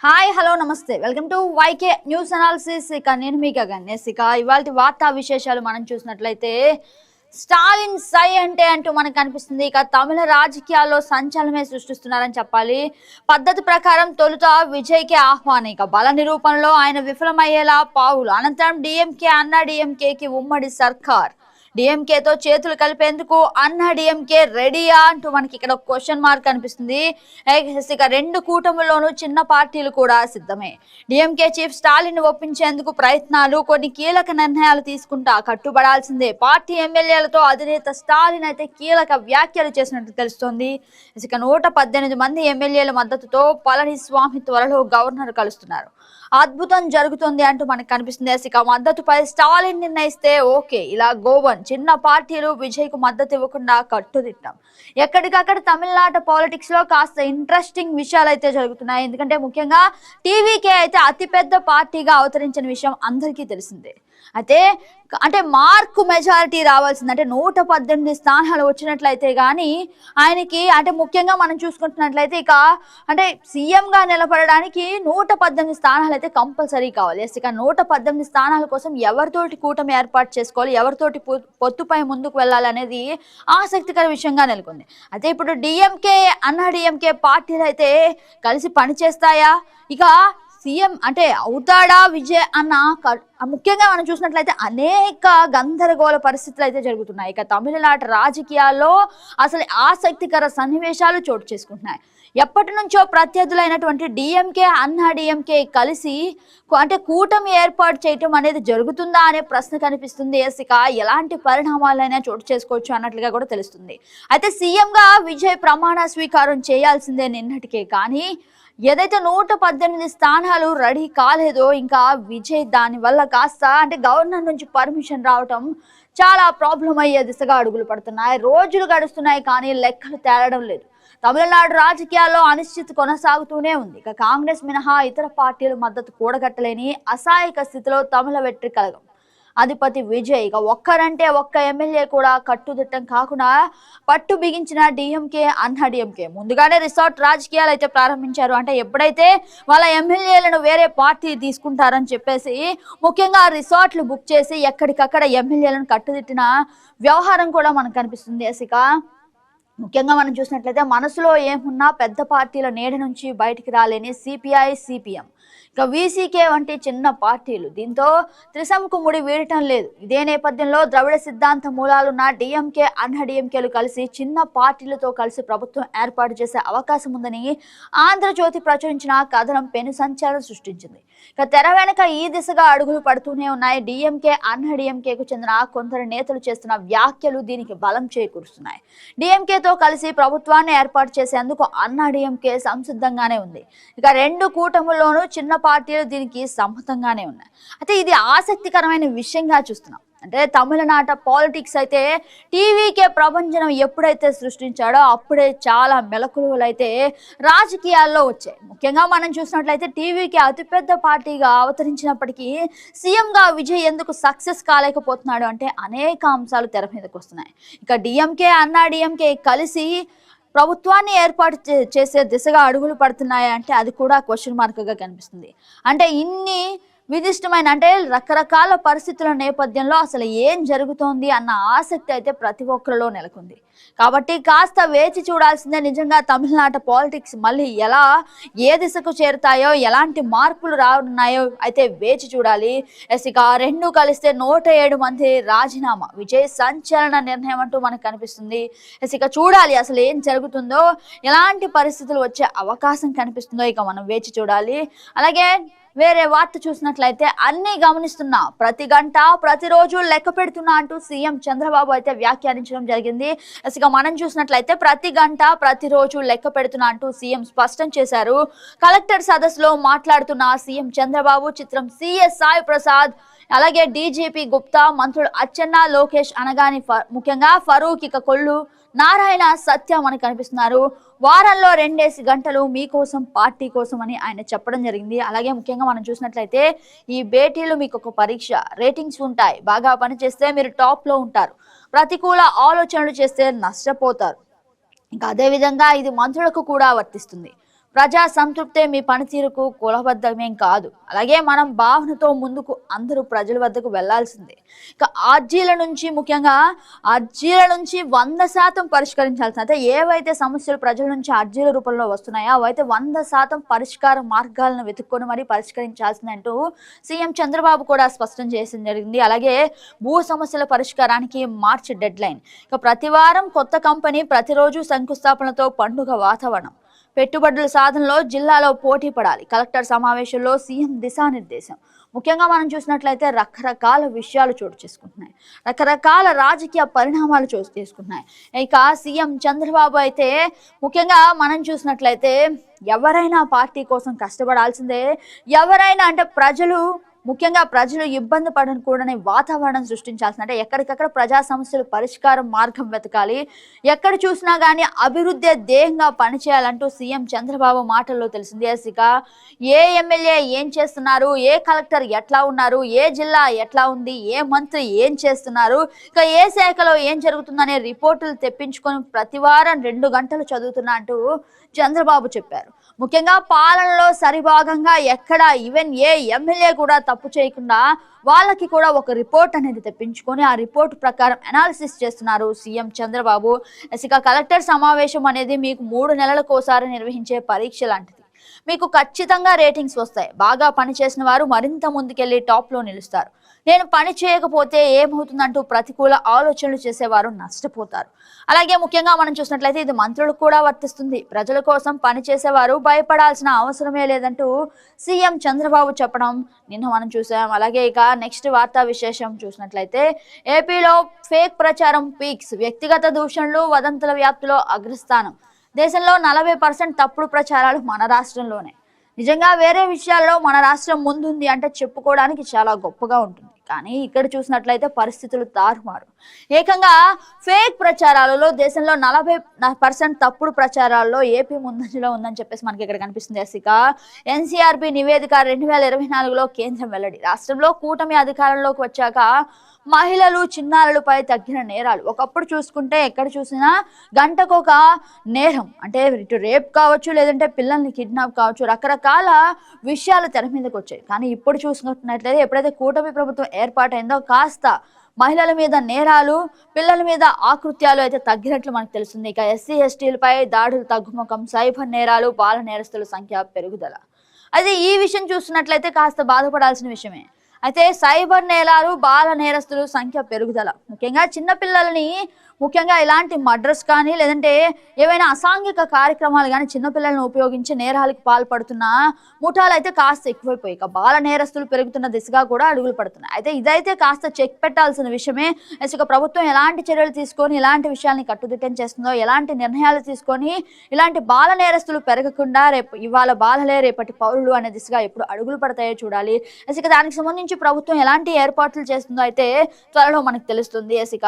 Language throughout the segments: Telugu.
హాయ్ హలో నమస్తే welcome to YK news analysis. ఇక నేను మీ గగన్నేస్. ఇక ఇవాళ వార్తా విశేషాలు మనం చూసినట్లయితే స్టాలిన్ సై అంటూ మనకు కనిపిస్తుంది. ఇక తమిళ రాజకీయాల్లో సంచలనమే సృష్టిస్తున్నారని చెప్పాలి. పద్ధతి ప్రకారం తొలుత విజయ్కి ఆహ్వానం, ఇక బల నిరూపణలో ఆయన విఫలమయ్యేలా పావులు. అనంతరం డిఎంకే అన్నా డిఎంకేకి ఉమ్మడి సర్కార్, డిఎంకేతో చేతులు కలిపేందుకు అన్నా డిఎంకే రెడీయా అంటూ మనకి ఇక్కడ క్వశ్చన్ మార్క్ కనిపిస్తుంది. ఇక రెండు కూటముల్లోనూ చిన్న పార్టీలు కూడా సిద్ధమే. డిఎంకే చీఫ్ స్టాలిన్ ఒప్పించేందుకు ప్రయత్నాలు, కొన్ని కీలక నిర్ణయాలు తీసుకుంటా కట్టుబడాల్సిందే. పార్టీ ఎమ్మెల్యేలతో అధినేత స్టాలిన్ అయితే కీలక వ్యాఖ్యలు చేసినట్టు తెలుస్తోంది. ఇక 118 మంది ఎమ్మెల్యేల మద్దతుతో పళనిస్వామి త్వరలో గవర్నర్ కలుస్తున్నారు. అద్భుతం జరుగుతుంది అంటూ మనకు కనిపిస్తుంది. ఇక మద్దతుపై స్టాలిన్ నిర్ణయిస్తే ఓకే, ఇలా గోవన్ చిన్న పార్టీలు విజయ్ కు మద్దతు ఇవ్వకుండా కట్టుదిట్టాం. ఎక్కడికక్కడ తమిళనాడు పాలిటిక్స్ లో కాస్త ఇంట్రెస్టింగ్ విషయాలు అయితే జరుగుతున్నాయి. ఎందుకంటే ముఖ్యంగా టీవీకే అయితే అతిపెద్ద పార్టీగా అవతరించిన విషయం అందరికీ తెలిసిందే. అంటే మార్కు మెజారిటీ రావాల్సింది, అంటే 118 స్థానాలు వచ్చినట్లయితే కానీ ఆయనకి, అంటే ముఖ్యంగా మనం చూసుకుంటున్నట్లయితే ఇక అంటే సీఎంగా నిలబడడానికి 118 స్థానాలు అయితే కంపల్సరీ కావాలి. ఇక 118 స్థానాల కోసం ఎవరితోటి కూటమి ఏర్పాటు చేసుకోవాలి, ఎవరితోటి పొత్తుపై ముందుకు వెళ్ళాలనేది ఆసక్తికర విషయంగా నెలకొంది. అయితే ఇప్పుడు డిఎంకే అన్నా డిఎంకే పార్టీలు అయితే కలిసి పనిచేస్తాయా, ఇక సీఎం అంటే అవుతాడా విజయ్ అన్న ముఖ్యంగా మనం చూసినట్లయితే అనేక గందరగోళ పరిస్థితులు అయితే జరుగుతున్నాయి. ఇక తమిళనాడు రాజకీయాల్లో అసలు ఆసక్తికర సన్నివేశాలు చోటు చేసుకుంటున్నాయి. ఎప్పటి నుంచో ప్రత్యర్థులైనటువంటి డిఎంకే అన్నా డిఎంకే కలిసి అంటే కూటమి ఏర్పాటు చేయటం అనేది జరుగుతుందా అనే ప్రశ్న కనిపిస్తుంది. ఇక ఎలాంటి పరిణామాలైనా చోటు చేసుకోవచ్చు అన్నట్లుగా కూడా తెలుస్తుంది. అయితే సీఎంగా విజయ్ ప్రమాణ స్వీకారం చేయాల్సిందే నిన్నటికే, కానీ ఏదైతే 118 స్థానాలు రెడీ కాలేదో ఇంకా విజయ్ దాని వల్ల కాస్త అంటే గవర్నర్ నుంచి పర్మిషన్ రావటం చాలా ప్రాబ్లం అయ్యే దిశగా అడుగులు పడుతున్నాయి. రోజులు గడుస్తున్నాయి కానీ లెక్కలు తేలడం లేదు. తమిళనాడు రాజకీయాల్లో అనిశ్చితి కొనసాగుతూనే ఉంది. ఇక కాంగ్రెస్ మినహా ఇతర పార్టీల మద్దతు కూడగట్టలేని అసహాయక స్థితిలో తమిళ వెట్రి కలగం అధిపతి విజయ్, ఇక ఒక్కరంటే ఒక్క ఎమ్మెల్యే కూడా కట్టుదిట్టం కాకుండా పట్టు బిగించిన డిఎంకే అన్నా డిఎంకే ముందుగానే రిసార్ట్ రాజకీయాలు అయితే ప్రారంభించారు. అంటే ఎప్పుడైతే వాళ్ళ ఎమ్మెల్యేలను వేరే పార్టీ తీసుకుంటారని చెప్పేసి ముఖ్యంగా రిసార్ట్లు బుక్ చేసి ఎక్కడికక్కడ ఎమ్మెల్యేలను కట్టుదిట్టిన వ్యవహారం కూడా మనకు కనిపిస్తుంది. ఇక ముఖ్యంగా మనం చూసినట్లయితే మనసులో ఏమున్నా పెద్ద పార్టీల నీడ నుంచి బయటికి రాలేని సిపిఐ సిపిఎం, ఇక వీసీకే వంటి చిన్న పార్టీలు దీంతో త్రిశంకు ముడి వీడటం లేదు. ఇదే నేపథ్యంలో ద్రవిడ సిద్ధాంత మూలాలున్న డిఎంకే అన్నా డిఎంకేలు కలిసి చిన్న పార్టీలతో కలిసి ప్రభుత్వం ఏర్పాటు చేసే అవకాశం ఉందని ఆంధ్రజ్యోతి ప్రచురించిన కథనం పెను సంచలనం సృష్టించింది. ఇక తెర వెనక ఈ దిశగా అడుగులు పడుతూనే ఉన్నాయి. డిఎంకే అన్నా డిఎంకేకు చెందిన కొందరు నేతలు చేస్తున్న వ్యాఖ్యలు దీనికి బలం చేకూరుస్తున్నాయి. డిఎంకేతో కలిసి ప్రభుత్వాన్ని ఏర్పాటు చేసేందుకు అన్నా డిఎంకే సంసిద్ధంగానే ఉంది. ఇక రెండు కూటముల్లోనూ చిన్న పార్టీలు దీనికి సమ్మతంగానే ఉన్నాయి. అయితే ఇది ఆసక్తికరమైన విషయంగా చూస్తున్నాం. అంటే తమిళనాట పాలిటిక్స్ అయితే టీవీకే ప్రభంజనం ఎప్పుడైతే సృష్టించాడో అప్పుడే చాలా మెలకువలు అయితే రాజకీయాల్లో వచ్చాయి. ముఖ్యంగా మనం చూసినట్లయితే టీవీకి అతిపెద్ద పార్టీగా అవతరించినప్పటికీ సీఎంగా విజయ్ ఎందుకు సక్సెస్ కాలేకపోతున్నాడు అంటే అనేక అంశాలు తెర మీదకి వస్తున్నాయి. ఇక డిఎంకే అన్నా డిఎంకే కలిసి ప్రభుత్వాన్ని ఏర్పాటు చేసే దిశగా అడుగులు పడుతున్నాయి అంటే అది కూడా క్వశ్చన్ మార్క్గా కనిపిస్తుంది. అంటే ఇన్ని విదిష్టమైన అంటే రకరకాల పరిస్థితుల నేపథ్యంలో అసలు ఏం జరుగుతోంది అన్న ఆసక్తి అయితే ప్రతి ఒక్కరిలో నెలకొంది. కాబట్టి కాస్త వేచి చూడాల్సిందే. నిజంగా తమిళనాడు పాలిటిక్స్ మళ్ళీ ఏ దిశకు చేరుతాయో, ఎలాంటి మార్పులు రానున్నాయో అయితే వేచి చూడాలి. ఇక రెండు కలిస్తే 107 మంది రాజీనామా, విజయ్ సంచలన నిర్ణయం అంటూ మనకు కనిపిస్తుంది. ఇక చూడాలి అసలు ఏం జరుగుతుందో, ఎలాంటి పరిస్థితులు వచ్చే అవకాశం కనిపిస్తుందో ఇక మనం వేచి చూడాలి. అలాగే వేరే వార్త చూసినట్లయితే అన్ని గమనిస్తున్నా, ప్రతి గంట ప్రతిరోజు లెక్క పెడుతున్నా అంటూ సీఎం చంద్రబాబు అయితే వ్యాఖ్యానించడం జరిగింది. ఇక మనం చూసినట్లయితే ప్రతి గంట ప్రతిరోజు లెక్క పెడుతున్నా అంటూ సీఎం స్పష్టం చేశారు. కలెక్టర్ సదస్సులో మాట్లాడుతున్న సీఎం చంద్రబాబు చిత్రం సిఎస్ సాయి ప్రసాద్, అలాగే డీజీపీ గుప్తా, మంత్రులు అచ్చెన్న లోకేష్ అనగాని ముఖ్యంగా ఫరూక్, ఇక కొల్లు నారాయణ, సత్య మనకు కనిపిస్తున్నారు. వారంలో 2 గంటలు మీకోసం పార్టీ కోసం అని ఆయన చెప్పడం జరిగింది. అలాగే ముఖ్యంగా మనం చూసినట్లయితే ఈ భేటీలు మీకు ఒక పరీక్ష, రేటింగ్స్ ఉంటాయి, బాగా పనిచేస్తే మీరు టాప్ లో ఉంటారు, ప్రతికూల ఆలోచనలు చేస్తే నష్టపోతారు. ఇంకా అదే విధంగా ఇది మంత్రులకు కూడా వర్తిస్తుంది. ప్రజా సంతృప్తే మీ పనితీరుకు కులబద్ధమేం కాదు. అలాగే మనం భావనతో ముందుకు అందరూ ప్రజల వద్దకు వెళ్లాల్సిందే. ఇక ముఖ్యంగా అర్జీల నుంచి 100% పరిష్కరించాల్సింది. అంటే ఏవైతే సమస్యలు ప్రజల నుంచి అర్జీల రూపంలో వస్తున్నాయో అవైతే 100% పరిష్కార మార్గాలను వెతుక్కొని మరి పరిష్కరించాల్సింది అంటూ సీఎం చంద్రబాబు కూడా స్పష్టం చేసింది జరిగింది. అలాగే భూ సమస్యల పరిష్కారానికి మార్చి డెడ్ లైన్. ఇక ప్రతి వారం కొత్త కంపెనీ, ప్రతిరోజు శంకుస్థాపనతో పండుగ వాతావరణం. పెట్టుబడుల సాధనలో జిల్లాలో పోటీ పడాలి. కలెక్టర్ సమావేశంలో సీఎం దిశానిర్దేశం. ముఖ్యంగా మనం చూసినట్లయితే రకరకాల విషయాలు చోటు చేసుకుంటున్నాయి, రకరకాల రాజకీయ పరిణామాలు చోటు చేసుకుంటున్నాయి. ఇక సీఎం చంద్రబాబు అయితే ముఖ్యంగా మనం చూసినట్లయితే ఎవరైనా పార్టీ కోసం కష్టపడాల్సిందే. ఎవరైనా అంటే ముఖ్యంగా ప్రజలు ఇబ్బంది పడకూడని వాతావరణం సృష్టించాల్సింది. అంటే ఎక్కడికక్కడ ప్రజా సమస్యలు పరిష్కారం మార్గం వెతకాలి. ఎక్కడ చూసినా కానీ అభివృద్ధి ధ్యేయంగా పనిచేయాలంటూ సీఎం చంద్రబాబు మాటల్లో తెలిసింది. ఇక ఏ ఎమ్మెల్యే ఏం చేస్తున్నారు, ఏ కలెక్టర్ ఎట్లా ఉన్నారు, ఏ జిల్లా ఎట్లా ఉంది, ఏ మంత్రి ఏం చేస్తున్నారు, ఇక ఏ శాఖలో ఏం జరుగుతుందనే రిపోర్టులు తెప్పించుకొని ప్రతి వారం 2 గంటలు చదువుతున్నా అంటూ చంద్రబాబు చెప్పారు. ముఖ్యంగా పాలనలో సరిభాగంగా ఎక్కడ ఈవెన్ ఏ ఎమ్మెల్యే కూడా తప్పు చేయకుండా వాళ్ళకి కూడా ఒక రిపోర్ట్ అనేది తెప్పించుకొని ఆ రిపోర్ట్ ప్రకారం అనాలిసిస్ చేస్తున్నారు సీఎం చంద్రబాబు. ఇక కలెక్టర్ సమావేశం అనేది మీకు 3 నెలలకోసారి నిర్వహించే పరీక్ష లాంటిది. మీకు ఖచ్చితంగా రేటింగ్స్ వస్తాయి. బాగా పనిచేసిన వారు మరింత ముందుకెళ్లి టాప్ లో నిలుస్తారు. నేను పని చేయకపోతే ఏమవుతుందంటూ ప్రతికూల ఆలోచనలు చేసేవారు నష్టపోతారు. అలాగే ముఖ్యంగా మనం చూసినట్లయితే ఇది మంత్రులకు కూడా వర్తిస్తుంది. ప్రజల కోసం పనిచేసేవారు భయపడాల్సిన అవసరమే లేదంటూ సీఎం చంద్రబాబు చెప్పడం నిన్న మనం చూసాం. అలాగే ఇక నెక్స్ట్ వార్తా విశేషం చూసినట్లయితే ఏపీలో ఫేక్ ప్రచారం పీక్స్. వ్యక్తిగత దూషణలు, వదంతుల వ్యాప్తిలో అగ్రస్థానం. దేశంలో 40% తప్పుడు ప్రచారాలు మన రాష్ట్రంలోనే. నిజంగా వేరే విషయాల్లో మన రాష్ట్రం ముందుంది అంటే చెప్పుకోవడానికి చాలా గొప్పగా ఉంటుంది. కానీ ఇక్కడ చూసినట్లయితే పరిస్థితులు తారుమారు. ఏకంగా ఫేక్ ప్రచారాలలో దేశంలో 40% తప్పుడు ప్రచారాల్లో ఏపీ ముందంజలో ఉందని చెప్పేసి మనకి ఇక్కడ కనిపిస్తుంది. ఇక ఎన్సీఆర్బీ నివేదిక 2024లో కేంద్రం వెల్లడి. రాష్ట్రంలో కూటమి అధికారంలోకి వచ్చాక మహిళలు, చిన్నారులపై తగ్గిన నేరాలు. ఒకప్పుడు చూసుకుంటే ఎక్కడ చూసినా గంటకొక నేరం, అంటే ఇటు రేప్ కావచ్చు, లేదంటే పిల్లల్ని కిడ్నాప్ కావచ్చు, రకరకాల విషయాలు తెర మీదకి వచ్చాయి. కానీ ఇప్పుడు చూసుకున్నట్లయితే ఎప్పుడైతే కూటమి ప్రభుత్వం ఏర్పాటైందో కాస్త మహిళల మీద నేరాలు, పిల్లల మీద ఆకృత్యాలు అయితే తగ్గినట్లు మనకు తెలుస్తుంది. ఇక ఎస్సీ ఎస్టీలపై దాడులు తగ్గుముఖం, సైబర్ నేరాలు, బాల నేరస్తుల సంఖ్య పెరుగుదల. అయితే ఈ విషయం చూస్తున్నట్లయితే కాస్త బాధపడాల్సిన విషయమే. అయితే సైబర్ నేరాలు, బాల నేరస్తులు సంఖ్య పెరుగుదల. ముఖ్యంగా చిన్నపిల్లలని, ముఖ్యంగా ఇలాంటి మర్డర్స్ కానీ లేదంటే ఏవైనా అసాంఘిక కార్యక్రమాలు కానీ చిన్నపిల్లలను ఉపయోగించి నేరాలకు పాల్పడుతున్న ముఠాలు అయితే కాస్త ఎక్కువైపోయి ఇక బాల నేరస్తులు పెరుగుతున్న దిశగా కూడా అడుగులు పడుతున్నాయి. అయితే ఇదైతే కాస్త చెక్ పెట్టాల్సిన విషయమే. ఇక ప్రభుత్వం ఎలాంటి చర్యలు తీసుకొని ఇలాంటి విషయాల్ని కట్టుదిట్టం చేస్తుందో, ఎలాంటి నిర్ణయాలు తీసుకొని ఇలాంటి బాల నేరస్తులు పెరగకుండా ఇవాళ బాలలే రేపటి పౌరులు అనే దిశగా ఎప్పుడు అడుగులు పడతాయో చూడాలి. ఇక దానికి సంబంధించి ప్రభుత్వం ఎలాంటి ఏర్పాట్లు చేస్తుందో అయితే త్వరలో మనకు తెలుస్తుంది. ఇక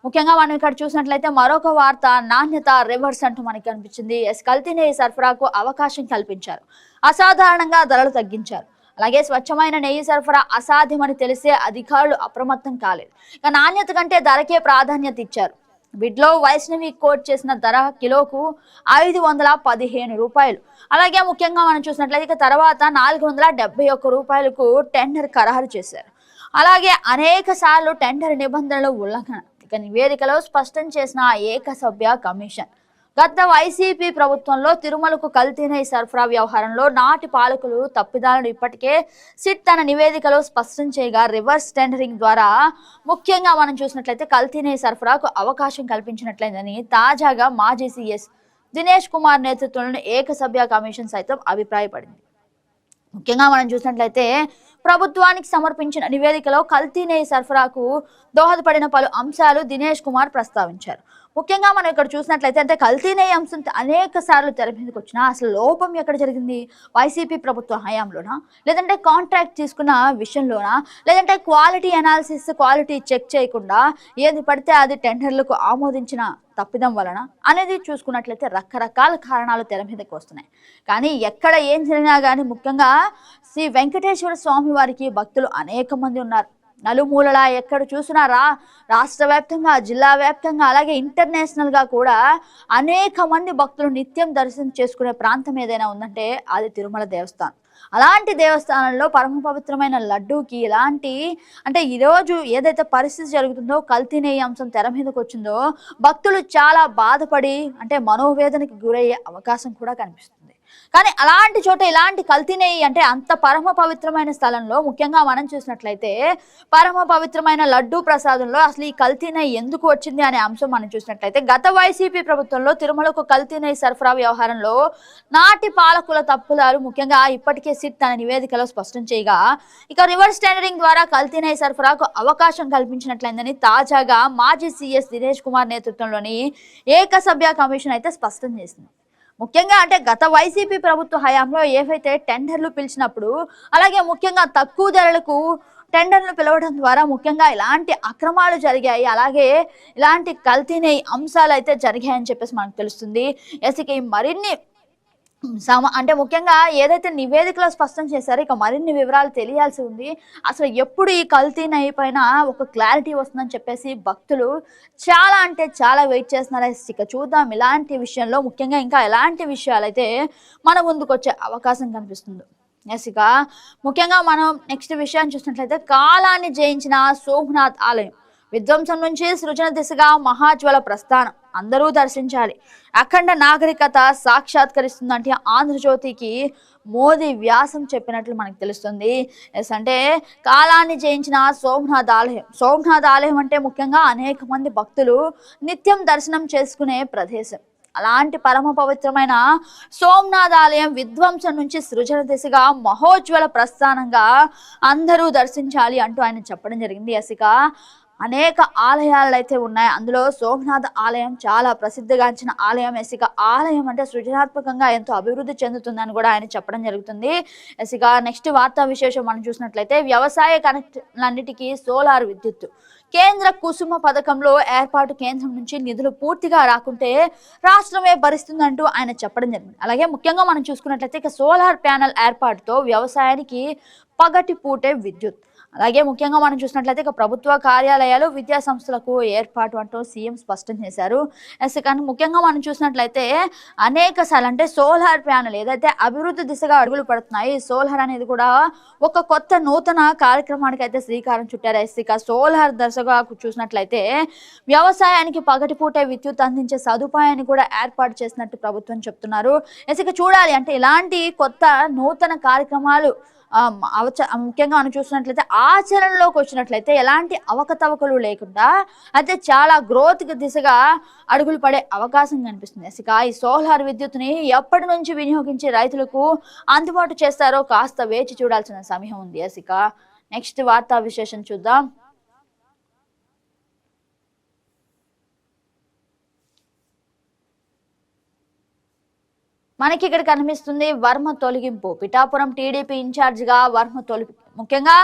ముఖ్యంగా మనం ఇక్కడ చూసినట్లయితే మరొక వార్త, నాణ్యత రివర్స్ అంటూ మనకి కనిపించింది. కల్తీ నెయ్యి సరఫరాకు అవకాశం కల్పించారు. అసాధారణంగా ధరలు తగ్గించారు. అలాగే స్వచ్ఛమైన నెయ్యి సరఫరా అసాధ్యమని తెలిసే అధికారులు అప్రమత్తం కాలేదు. ఇక నాణ్యత కంటే ధరకే ప్రాధాన్యత ఇచ్చారు. బిడ్లో వైష్ణవి కోట్ చేసిన ధర కిలోకు 515 రూపాయలు. అలాగే ముఖ్యంగా మనం చూసినట్లయితే ఇక తర్వాత 471 రూపాయలకు టెండర్ ఖరారు చేశారు. అలాగే అనేక సార్లు టెండర్ నిబంధనలు ఉల్లంఘన. ఇక నివేదికలో స్పష్టం చేసిన ఏకసభ్య కమిషన్. గత వైసీపీ ప్రభుత్వంలో తిరుమలకు కల్తీ నెయ్యి సరఫరా వ్యవహారంలో నాటి పాలకులు తప్పిదాలను ఇప్పటికే సిట్ తన నివేదికలో స్పష్టం చేయగా రివర్స్ టెండరింగ్ ద్వారా ముఖ్యంగా మనం చూసినట్లయితే కల్తీ నెయ్యి సరఫరాకు అవకాశం కల్పించినట్లయిందని తాజాగా మాజీ సీఎస్ దినేష్ కుమార్ నేతృత్వంలోని ఏకసభ్య కమిషన్ సైతం అభిప్రాయపడింది. ముఖ్యంగా మనం చూసినట్లయితే ప్రభుత్వానికి సమర్పించిన నివేదికలో కల్తీ నెయ్యి సరఫరాకు దోహదపడిన పలు అంశాలు దినేష్ కుమార్ ప్రస్తావించారు. ముఖ్యంగా మనం ఇక్కడ చూసినట్లయితే అంటే కల్తీ నెయ్యి అంశం అనేక సార్లు తెర మీదకి వచ్చినా అసలు లోపం ఎక్కడ జరిగింది? వైసీపీ ప్రభుత్వ హయాంలోనా, లేదంటే కాంట్రాక్ట్ తీసుకున్న విషయంలోనా, లేదంటే క్వాలిటీ అనాలిసిస్, క్వాలిటీ చెక్ చేయకుండా ఏది పడితే అది టెండర్లకు ఆమోదించిన తప్పిదం వలన అనేది చూసుకున్నట్లయితే రకరకాల కారణాలు తెర మీదకి వస్తున్నాయి. కానీ ఎక్కడ ఏం జరిగినా కానీ ముఖ్యంగా శ్రీ వెంకటేశ్వర స్వామి వారికి భక్తులు అనేక మంది ఉన్నారు. నలుమూలలా ఎక్కడ చూసినా రాష్ట్ర వ్యాప్తంగా, జిల్లా వ్యాప్తంగా, అలాగే ఇంటర్నేషనల్ గా కూడా అనేక మంది భక్తులు నిత్యం దర్శనం చేసుకునే ప్రాంతం ఏదైనా ఉందంటే అది తిరుమల దేవస్థానం. అలాంటి దేవస్థానంలో పరమ పవిత్రమైన లడ్డూకి ఇలాంటి అంటే ఈరోజు ఏదైతే పరిస్థితి జరుగుతుందో, కల్తీ నెయ్యి అంశం తెర మీదకి వచ్చిందో, భక్తులు చాలా బాధపడి అంటే మనోవేదనకి గురయ్యే అవకాశం కూడా కనిపిస్తుంది. కానీ అలాంటి చోట ఇలాంటి కల్తీ నెయ్యి అంటే అంత పరమ పవిత్రమైన స్థలంలో ముఖ్యంగా మనం చూసినట్లయితే పరమ పవిత్రమైన లడ్డూ ప్రసాదంలో అసలు ఈ కల్తీ నెయ్యి ఎందుకు వచ్చింది అనే అంశం మనం చూసినట్లయితే గత వైసీపీ ప్రభుత్వంలో తిరుమలకు కల్తీ నెయ్యి సరఫరా వ్యవహారంలో నాటి పాలకుల తప్పుదారు ముఖ్యంగా ఇప్పటికే సిట్ తన నివేదికలో స్పష్టం చేయగా ఇక రివర్స్ టెండరింగ్ ద్వారా కల్తీ నెయ్యి సరఫరాకు అవకాశం కల్పించినట్లయిందని తాజాగా మాజీ సీఎస్ దినేష్ కుమార్ నేతృత్వంలోని ఏకసభ్య కమిషన్ అయితే స్పష్టం చేసింది. ముఖ్యంగా అంటే గత వైసీపీ ప్రభుత్వ హయాంలో ఏవైతే టెండర్లు పిలిచినప్పుడు అలాగే ముఖ్యంగా తక్కువ ధరలకు టెండర్లు పిలవడం ద్వారా ముఖ్యంగా ఇలాంటి అక్రమాలు జరిగాయి, అలాగే ఇలాంటి కల్తీ నెయ్యి అంశాలు అయితే జరిగాయని చెప్పేసి మనకు తెలుస్తుంది. ఇక మరిన్ని అంటే ముఖ్యంగా ఏదైతే నివేదికలో స్పష్టం చేశారో ఇక మరిన్ని వివరాలు తెలియాల్సి ఉంది. అసలు ఎప్పుడు ఈ కల్తీ నెయ్యి పైన ఒక క్లారిటీ వస్తుందని చెప్పేసి భక్తులు చాలా అంటే చాలా వెయిట్ చేస్తున్నారు. ఇక చూద్దాం ఇలాంటి విషయంలో ముఖ్యంగా ఇంకా ఎలాంటి విషయాలు అయితే మన ముందుకు వచ్చే అవకాశం కనిపిస్తుంది. ఇక ముఖ్యంగా మనం నెక్స్ట్ విషయాన్ని చూసినట్లయితే కాలాన్ని జయించిన సోమనాథ్ ఆలయం విధ్వంసం నుంచి సృజన దిశగా మహాజ్వల ప్రస్థానం అందరూ దర్శించాలి, అఖండ నాగరికత సాక్షాత్కరిస్తుందంటే ఆంధ్రజ్యోతికి మోదీ వ్యాసం చెప్పినట్లు మనకు తెలుస్తుంది. అంటే కాలాన్ని జయించిన సోమనాథ్ ఆలయం అంటే ముఖ్యంగా అనేక మంది భక్తులు నిత్యం దర్శనం చేసుకునే ప్రదేశం. అలాంటి పరమ పవిత్రమైన సోమనాథ్ ఆలయం విధ్వంసం నుంచి సృజన దిశగా మహోజ్వల ప్రస్థానంగా అందరూ దర్శించాలి అంటూ ఆయన చెప్పడం జరిగింది. ఇక అనేక ఆలయాలు అయితే ఉన్నాయి, అందులో సోమనాథ ఆలయం చాలా ప్రసిద్ధిగాంచిన ఆలయం. ఇక ఆలయం అంటే సృజనాత్మకంగా ఎంతో అభివృద్ధి చెందుతుందని కూడా ఆయన చెప్పడం జరుగుతుంది. ఇక నెక్స్ట్ వార్తా విశేషం మనం చూసినట్లయితే వ్యవసాయ కనెక్టర్లన్నిటికీ సోలార్ విద్యుత్తు కేంద్ర కుసుమ పథకంలో ఏర్పాటు కేంద్రం నుంచి నిధులు పూర్తిగా రాకుంటే రాష్ట్రమే భరిస్తుందంటూ ఆయన చెప్పడం జరిగింది. అలాగే ముఖ్యంగా మనం చూసుకున్నట్లయితే ఇక సోలార్ ప్యానెల్ ఏర్పాటుతో వ్యవసాయానికి పగటి పూటే విద్యుత్, అలాగే ముఖ్యంగా మనం చూసినట్లయితే ఇక ప్రభుత్వ కార్యాలయాలు విద్యా సంస్థలకు ఏర్పాటు అంటూ సీఎం స్పష్టం చేశారు. కానీ ముఖ్యంగా మనం చూసినట్లయితే అనేక సార్లు అంటే సోలార్ ప్యానెల్ ఏదైతే అభివృద్ధి దిశగా అడుగులు పడుతున్నాయి, సోలార్ అనేది కూడా ఒక కొత్త నూతన కార్యక్రమానికి అయితే శ్రీకారం చుట్టారు. ఇక సోలార్ దశగా చూసినట్లయితే వ్యవసాయానికి పగటిపూటే విద్యుత్ అందించే సదుపాయాన్ని కూడా ఏర్పాటు చేసినట్టు ప్రభుత్వం చెప్తున్నారు. ఇక చూడాలి అంటే ఇలాంటి కొత్త నూతన కార్యక్రమాలు ముఖ్యంగా మనం చూసినట్లయితే ఆచరణలోకి వచ్చినట్లయితే ఎలాంటి అవకతవకలు లేకుండా అయితే చాలా గ్రోత్ దిశగా అడుగులు పడే అవకాశం కనిపిస్తుంది. ఇక ఈ సోలార్ విద్యుత్ని ఎప్పటి నుంచి వినియోగించి రైతులకు అందుబాటు చేస్తారో కాస్త వేచి చూడాల్సిన సమయం ఉంది. ఇక నెక్స్ట్ వార్తా విశేషం చూద్దాం. మనకి ఇక్కడ కనిపిస్తుంది వర్మ తొలగింపు. పిఠాపురం టీడీపీ ఇన్ఛార్జిగా వర్మ ముఖ్యంగా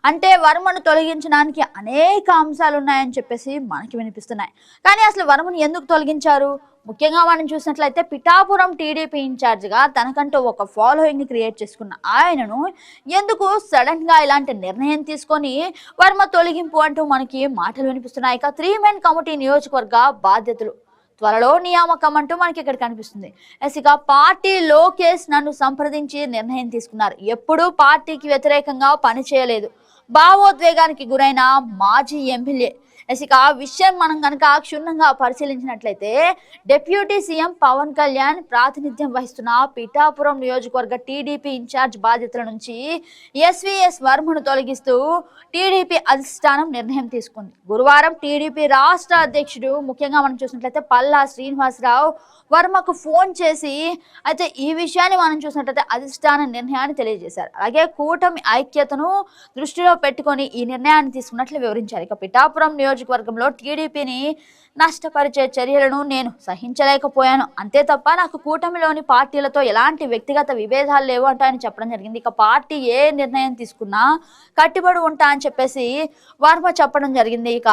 అంటే వర్మను తొలగించడానికి అనేక అంశాలు ఉన్నాయని చెప్పేసి మనకి వినిపిస్తున్నాయి. కానీ అసలు వర్మను ఎందుకు తొలగించారు? ముఖ్యంగా మనం చూసినట్లయితే పిఠాపురం టీడీపీ ఇన్ఛార్జిగా తనకంటూ ఒక ఫాలోయింగ్ ని క్రియేట్ చేసుకున్న ఆయనను ఎందుకు సడన్ గా ఇలాంటి నిర్ణయం తీసుకొని వర్మ తొలగింపు అంటూ మనకి మాటలు వినిపిస్తున్నాయి. ఇక 3 మెన్ కమిటీ నియోజకవర్గ బాధ్యతలు త్వరలో నియామకం అంటూ మనకి ఇక్కడ కనిపిస్తుంది. ఇక పార్టీ లోకేష్ నన్ను సంప్రదించి నిర్ణయం తీసుకున్నారు, ఎప్పుడూ పార్టీకి వ్యతిరేకంగా పనిచేయలేదు, భావోద్వేగానికి గురైన మాజీ ఎమ్మెల్యే. ఇక ఆ విషయం మనం కనుక క్షుణ్ణంగా పరిశీలించినట్లయితే డిప్యూటీ సీఎం పవన్ కళ్యాణ్ ప్రాతినిధ్యం వహిస్తున్న పిఠాపురం నియోజకవర్గ టీడీపీ ఇన్ఛార్జ్ బాధ్యతల నుంచి ఎస్వీఎస్ వర్మను తొలగిస్తూ టీడీపీ అధిష్టానం నిర్ణయం తీసుకుంది. గురువారం టీడీపీ రాష్ట్ర అధ్యక్షుడు ముఖ్యంగా మనం చూసినట్లయితే పల్లా శ్రీనివాసరావు వర్మకు ఫోన్ చేసి అయితే ఈ విషయాన్ని మనం చూసినట్లయితే అధిష్టాన నిర్ణయాన్ని తెలియజేశారు. అలాగే కూటమి ఐక్యతను దృష్టిలో పెట్టుకొని ఈ నిర్ణయాన్ని తీసుకున్నట్లు వివరించారు. ఇక పిఠాపురం నియోజకవర్గంలో టీడీపీని నష్టపరిచే చర్యలను నేను సహించలేకపోయాను, అంతే తప్ప నాకు కూటమిలోని పార్టీలతో ఎలాంటి వ్యక్తిగత విభేదాలు లేవు అంటూ ఆయన చెప్పడం జరిగింది. ఇక పార్టీ ఏ నిర్ణయం తీసుకున్నా కట్టుబడి ఉంటా అని చెప్పేసి వర్మ చెప్పడం జరిగింది. ఇక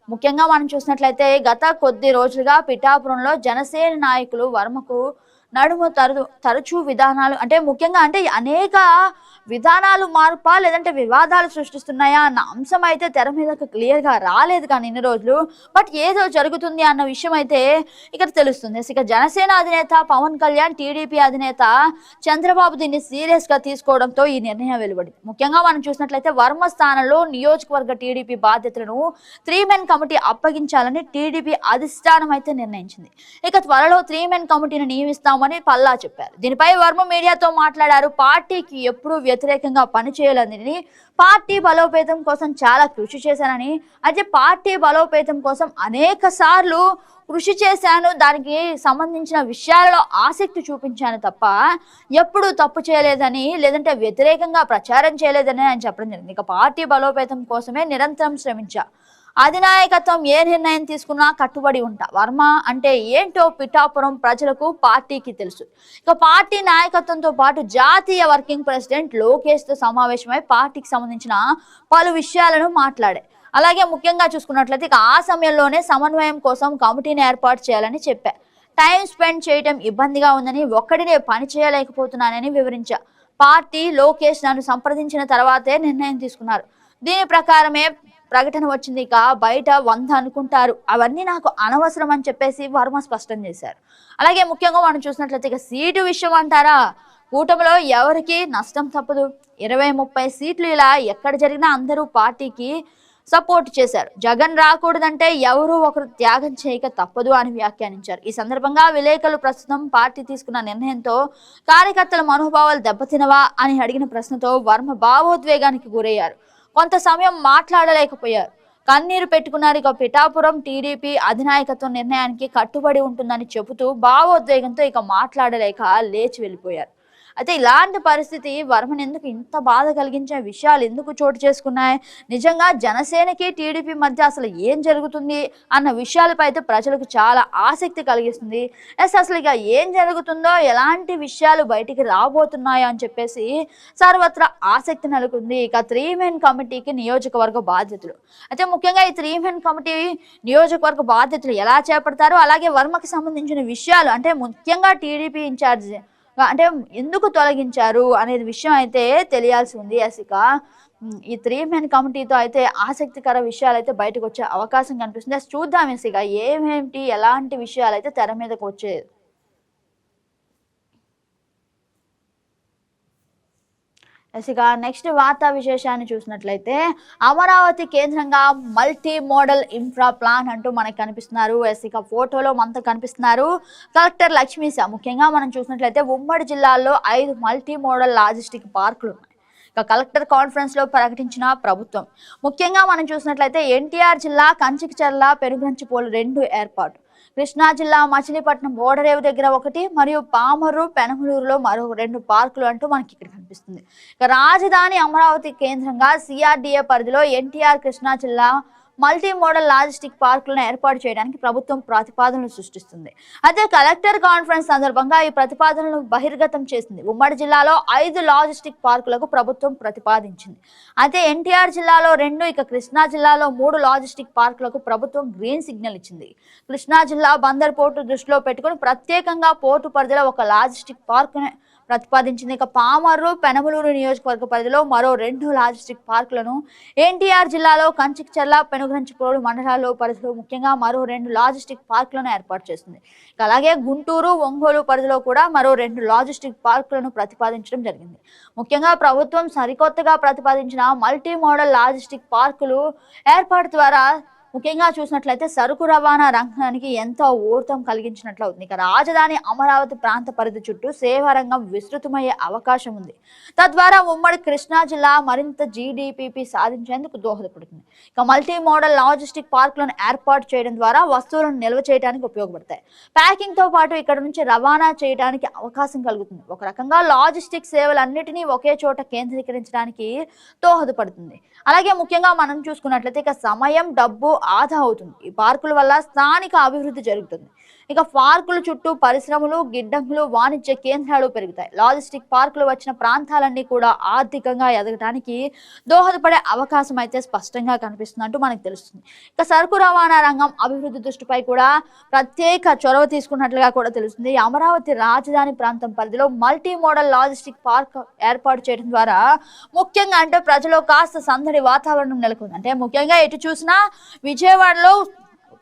ముఖ్యంగా మనం చూసినట్లయితే గత కొద్ది రోజులుగా పిఠాపురంలో జనసేన నాయకులు వర్మకు నడుము తరచూ విధానాలు అంటే ముఖ్యంగా అంటే అనేక విధానాలు మార్పా లేదంటే వివాదాలు సృష్టిస్తున్నాయా అన్న అంశం అయితే తెర మీదకు క్లియర్ గా రాలేదు కానీ ఇన్ని రోజులు. బట్ ఏదో జరుగుతుంది అన్న విషయం అయితే ఇక్కడ తెలుస్తుంది. ఇక జనసేన అధినేత పవన్ కళ్యాణ్, టీడీపీ అధినేత చంద్రబాబు దీన్ని సీరియస్ గా తీసుకోవడంతో ఈ నిర్ణయం వెలువడింది. ముఖ్యంగా మనం చూసినట్లయితే వర్మ స్థానంలో నియోజకవర్గ టీడీపీ బాధ్యతలను 3 మెన్ కమిటీ అప్పగించాలని టీడీపీ అధిష్టానం అయితే నిర్ణయించింది. ఇక త్వరలో 3 మెన్ కమిటీని నియమిస్తామని పల్లా చెప్పారు. దీనిపై వర్మ మీడియాతో మాట్లాడారు. పార్టీకి ఎప్పుడూ వ్యతిరేకంగా పనిచేయాలని, పార్టీ బలోపేతం కోసం చాలా కృషి చేశానని, అయితే పార్టీ బలోపేతం కోసం అనేక సార్లు కృషి చేశాను, దానికి సంబంధించిన విషయాలలో ఆసక్తి చూపించాను తప్ప ఎప్పుడు తప్పు చేయలేదని లేదంటే వ్యతిరేకంగా ప్రచారం చేయలేదని ఆయన చెప్పడం జరిగింది. ఇక పార్టీ బలోపేతం కోసమే నిరంతరం శ్రమించా, అధినాయకత్వం ఏ నిర్ణయం తీసుకున్నా కట్టుబడి ఉంటా. వర్మ అంటే ఏంటో పిఠాపురం ప్రజలకు, పార్టీకి తెలుసు. ఇక పార్టీ నాయకత్వంతో పాటు జాతీయ వర్కింగ్ ప్రెసిడెంట్ లోకేష్ తో సమావేశమై పార్టీకి సంబంధించిన పలు విషయాలను మాట్లాడే. అలాగే ముఖ్యంగా చూసుకున్నట్లయితే ఇక ఆ సమయంలోనే సమన్వయం కోసం కమిటీని ఏర్పాటు చేయాలని చెప్పా. టైం స్పెండ్ చేయడం ఇబ్బందిగా ఉందని, ఒక్కడినే పని చేయలేకపోతున్నానని వివరించా. పార్టీ లోకేష్ నన్ను సంప్రదించిన తర్వాతే నిర్ణయం తీసుకున్నారు. దీని ప్రకారమే ప్రకటన వచ్చింది. ఇక బయట 100 అనుకుంటారు, అవన్నీ నాకు అనవసరం అని చెప్పేసి వర్మ స్పష్టం చేశారు. అలాగే ముఖ్యంగా మనం చూసినట్లయితే ఇక సీటు విషయం అంటారా, కూటమిలో ఎవరికి నష్టం తప్పదు. 20-30 సీట్లు ఇలా ఎక్కడ జరిగినా అందరూ పార్టీకి సపోర్ట్ చేశారు. జగన్ రాకూడదంటే ఎవరూ ఒకరు త్యాగం చేయక తప్పదు అని వ్యాఖ్యానించారు. ఈ సందర్భంగా విలేకరులు ప్రస్తుతం పార్టీ తీసుకున్న నిర్ణయంతో కార్యకర్తల మనోభావాలు దెబ్బతినవా అని అడిగిన ప్రశ్నతో వర్మ భావోద్వేగానికి గురయ్యారు. కొంత సమయం మాట్లాడలేకపోయారు, కన్నీరు పెట్టుకున్నారు. ఇక పిఠాపురం టీడీపీ అధినాయకత్వం నిర్ణయానికి కట్టుబడి ఉంటుందని చెబుతూ భావోద్వేగంతో ఇక మాట్లాడలేక లేచి వెళ్ళిపోయారు. అయితే ఇలాంటి పరిస్థితి వర్మని ఎందుకు ఇంత బాధ కలిగించే విషయాలు ఎందుకు చోటు చేసుకున్నాయి, నిజంగా జనసేనకి టీడీపీ మధ్య అసలు ఏం జరుగుతుంది అన్న విషయాలపై అయితే ప్రజలకు చాలా ఆసక్తి కలిగిస్తుంది. అసలు ఇక ఏం జరుగుతుందో, ఎలాంటి విషయాలు బయటికి రాబోతున్నాయో అని చెప్పేసి సర్వత్రా ఆసక్తి నెలకొంది. ఇక 3 మెన్ కమిటీకి నియోజకవర్గ బాధ్యతలు అయితే ముఖ్యంగా ఈ 3 మెన్ కమిటీ నియోజకవర్గ బాధ్యతలు ఎలా చేపడతారు, అలాగే వర్మకి సంబంధించిన విషయాలు అంటే ముఖ్యంగా టీడీపీ ఇన్ఛార్జ్ అంటే ఎందుకు తొలగించారు అనేది విషయం అయితే తెలియాల్సి ఉంది. ఇక ఈ 3 మెన్ కమిటీతో అయితే ఆసక్తికర విషయాలు అయితే బయటకు వచ్చే అవకాశం కనిపిస్తుంది. చూద్దాం ఇక ఏమేంటి ఎలాంటి విషయాలు అయితే తెర మీదకి వచ్చేది. ఇక నెక్స్ట్ వార్తా విశేషాన్ని చూసినట్లయితే అమరావతి కేంద్రంగా మల్టీ మోడల్ ఇన్ఫ్రా ప్లాన్ అంటూ మనకు కనిపిస్తున్నారు. ఇక ఫోటోలో మనతో కనిపిస్తున్నారు కలెక్టర్ లక్ష్మీశ. ముఖ్యంగా మనం చూసినట్లయితే ఉమ్మడి జిల్లాల్లో 5 మల్టీ మోడల్ లాజిస్టిక్ పార్కులు ఉన్నాయి. ఇక కలెక్టర్ కాన్ఫరెన్స్ లో ప్రకటించిన ప్రభుత్వం. ముఖ్యంగా మనం చూసినట్లయితే ఎన్టీఆర్ జిల్లా కంచికచర్ల, పెనుగంచిప్రోలు 2 ఏర్పాటు, కృష్ణా జిల్లా మచిలీపట్నం ఓడరేవు దగ్గర 1 మరియు పామరు, పెనమలూరులో మరో 2 పార్కులు అంటూ మనకి ఇక్కడ కనిపిస్తుంది. ఇక రాజధాని అమరావతి కేంద్రంగా సిఆర్డీఏ పరిధిలో ఎన్టీఆర్ కృష్ణా జిల్లా మల్టీ మోడల్ లాజిస్టిక్ పార్కులను ఏర్పాటు చేయడానికి ప్రభుత్వం ప్రతిపాదనలు సృష్టిస్తుంది. అయితే కలెక్టర్ కాన్ఫరెన్స్ సందర్భంగా ఈ ప్రతిపాదనలను బహిర్గతం చేసింది. ఉమ్మడి జిల్లాలో 5 లాజిస్టిక్ పార్కులకు ప్రభుత్వం ప్రతిపాదించింది. అయితే ఎన్టీఆర్ జిల్లాలో 2, ఇక కృష్ణా జిల్లాలో 3 లాజిస్టిక్ పార్కులకు ప్రభుత్వం గ్రీన్ సిగ్నల్ ఇచ్చింది. కృష్ణా జిల్లా బందర్ పోర్టు దృష్టిలో పెట్టుకుని ప్రత్యేకంగా పోర్టు పరిధిలో 1 లాజిస్టిక్ పార్కును ప్రతిపాదించింది. ఇక పామర్రు, పెనమలూరు నియోజకవర్గ పరిధిలో మరో 2 లాజిస్టిక్ పార్కులను, ఎన్టీఆర్ జిల్లాలో కంచికచర్ల, పెనుగంచిప్రోలు మండలాల్లో పరిధిలో ముఖ్యంగా మరో 2 లాజిస్టిక్ పార్కులను ఏర్పాటు చేస్తుంది. అలాగే గుంటూరు, ఒంగోలు పరిధిలో కూడా మరో 2 లాజిస్టిక్ పార్కులను ప్రతిపాదించడం జరిగింది. ముఖ్యంగా ప్రభుత్వం సరికొత్తగా ప్రతిపాదించిన మల్టీ మోడల్ లాజిస్టిక్ పార్కులు ఏర్పాటు ద్వారా ముఖ్యంగా చూసినట్లయితే సరుకు రవాణా రంగానికి ఎంతో ఊతం కలిగించినట్లు అవుతుంది. ఇక రాజధాని అమరావతి ప్రాంత పరిధి చుట్టూ సేవా రంగం విస్తృతమయ్యే అవకాశం ఉంది. తద్వారా ఉమ్మడి కృష్ణా జిల్లా మరింత జీడీపీ సాధించేందుకు దోహదపడుతుంది. ఇక మల్టీ మోడల్ లాజిస్టిక్ పార్కులను ఏర్పాటు చేయడం ద్వారా వస్తువులను నిల్వ చేయడానికి ఉపయోగపడతాయి. ప్యాకింగ్ తో పాటు ఇక్కడ నుంచి రవాణా చేయడానికి అవకాశం కలుగుతుంది. ఒక రకంగా లాజిస్టిక్ సేవలన్నిటినీ ఒకే చోట కేంద్రీకరించడానికి దోహదపడుతుంది. అలాగే ముఖ్యంగా మనం చూసుకున్నట్లయితే ఇక సమయం, డబ్బు ఆదా అవుతుంది. ఈ పార్కుల వల్ల స్థానిక అభివృద్ధి జరుగుతుంది. ఇక పార్కుల చుట్టూ పరిశ్రమలు, గిడ్డంగులు, వాణిజ్య కేంద్రాలు పెరుగుతాయి. లాజిస్టిక్ పార్కులు వచ్చిన ప్రాంతాలన్నీ కూడా ఆర్థికంగా ఎదగడానికి దోహదపడే అవకాశం అయితే స్పష్టంగా కనిపిస్తుందంటూ మనకు తెలుస్తుంది. ఇక సరుకు రవాణా రంగం అభివృద్ధి దృష్టిపై కూడా ప్రత్యేక చొరవ తీసుకున్నట్లుగా కూడా తెలుస్తుంది. అమరావతి రాజధాని ప్రాంతం పరిధిలో మల్టీ మోడల్ లాజిస్టిక్ పార్క్ ఏర్పాటు చేయడం ద్వారా ముఖ్యంగా అంటే ప్రజలు కాస్త సందడి వాతావరణం నెలకొంది. అంటే ముఖ్యంగా ఎటు చూసినా విజయవాడలో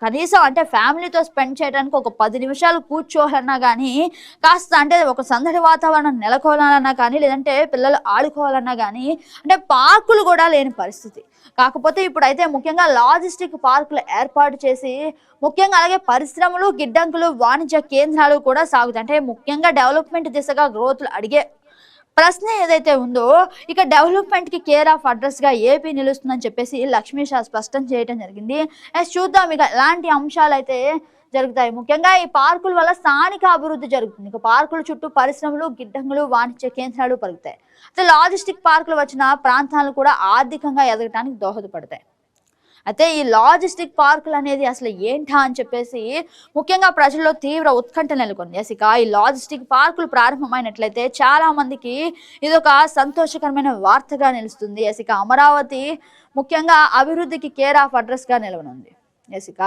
కనీసం అంటే ఫ్యామిలీతో స్పెండ్ చేయడానికి ఒక 10 నిమిషాలు కూర్చోవాలన్నా కానీ, కాస్త అంటే ఒక సందడి వాతావరణం నెలకొనాలన్నా కానీ, లేదంటే పిల్లలు ఆడుకోవాలన్నా కానీ అంటే పార్కులు కూడా లేని పరిస్థితి. కాకపోతే ఇప్పుడైతే ముఖ్యంగా లాజిస్టిక్ పార్కులు ఏర్పాటు చేసి ముఖ్యంగా అలాగే పరిశ్రమలు, గిడ్డంకులు, వాణిజ్య కేంద్రాలు కూడా సాగుతాయి. అంటే ముఖ్యంగా డెవలప్మెంట్ దిశగా గ్రోత్లు అడిగే ప్రశ్న ఏదైతే ఉందో, ఇక డెవలప్మెంట్ కి కేర్ ఆఫ్ అడ్రస్ గా ఏపీ నిలుస్తుందని చెప్పేసి లక్ష్మీ షా స్పష్టం చేయడం జరిగింది. చూద్దాం ఇక ఎలాంటి అంశాలు అయితే జరుగుతాయి. ముఖ్యంగా ఈ పార్కుల వల్ల స్థానిక అభివృద్ధి జరుగుతుంది. ఇక పార్కుల చుట్టూ పరిశ్రమలు, గిడ్డంగులు, వాణిజ్య కేంద్రాలు పెరుగుతాయి. అయితే లాజిస్టిక్ పార్కులు వచ్చిన ప్రాంతాలు కూడా ఆర్థికంగా ఎదగడానికి దోహదపడతాయి. అయితే ఈ లాజిస్టిక్ పార్కులు అనేది అసలు ఏంటా అని చెప్పేసి ముఖ్యంగా ప్రజల్లో తీవ్ర ఉత్కంఠ నెలకొంది. ఇక ఈ లాజిస్టిక్ పార్కులు ప్రారంభమైనట్లయితే చాలా మందికి ఇదొక సంతోషకరమైన వార్తగా నిలుస్తుంది. ఇక అమరావతి ముఖ్యంగా అభివృద్ధికి కేర్ ఆఫ్ అడ్రస్ గా నిలవనుంది. ఇక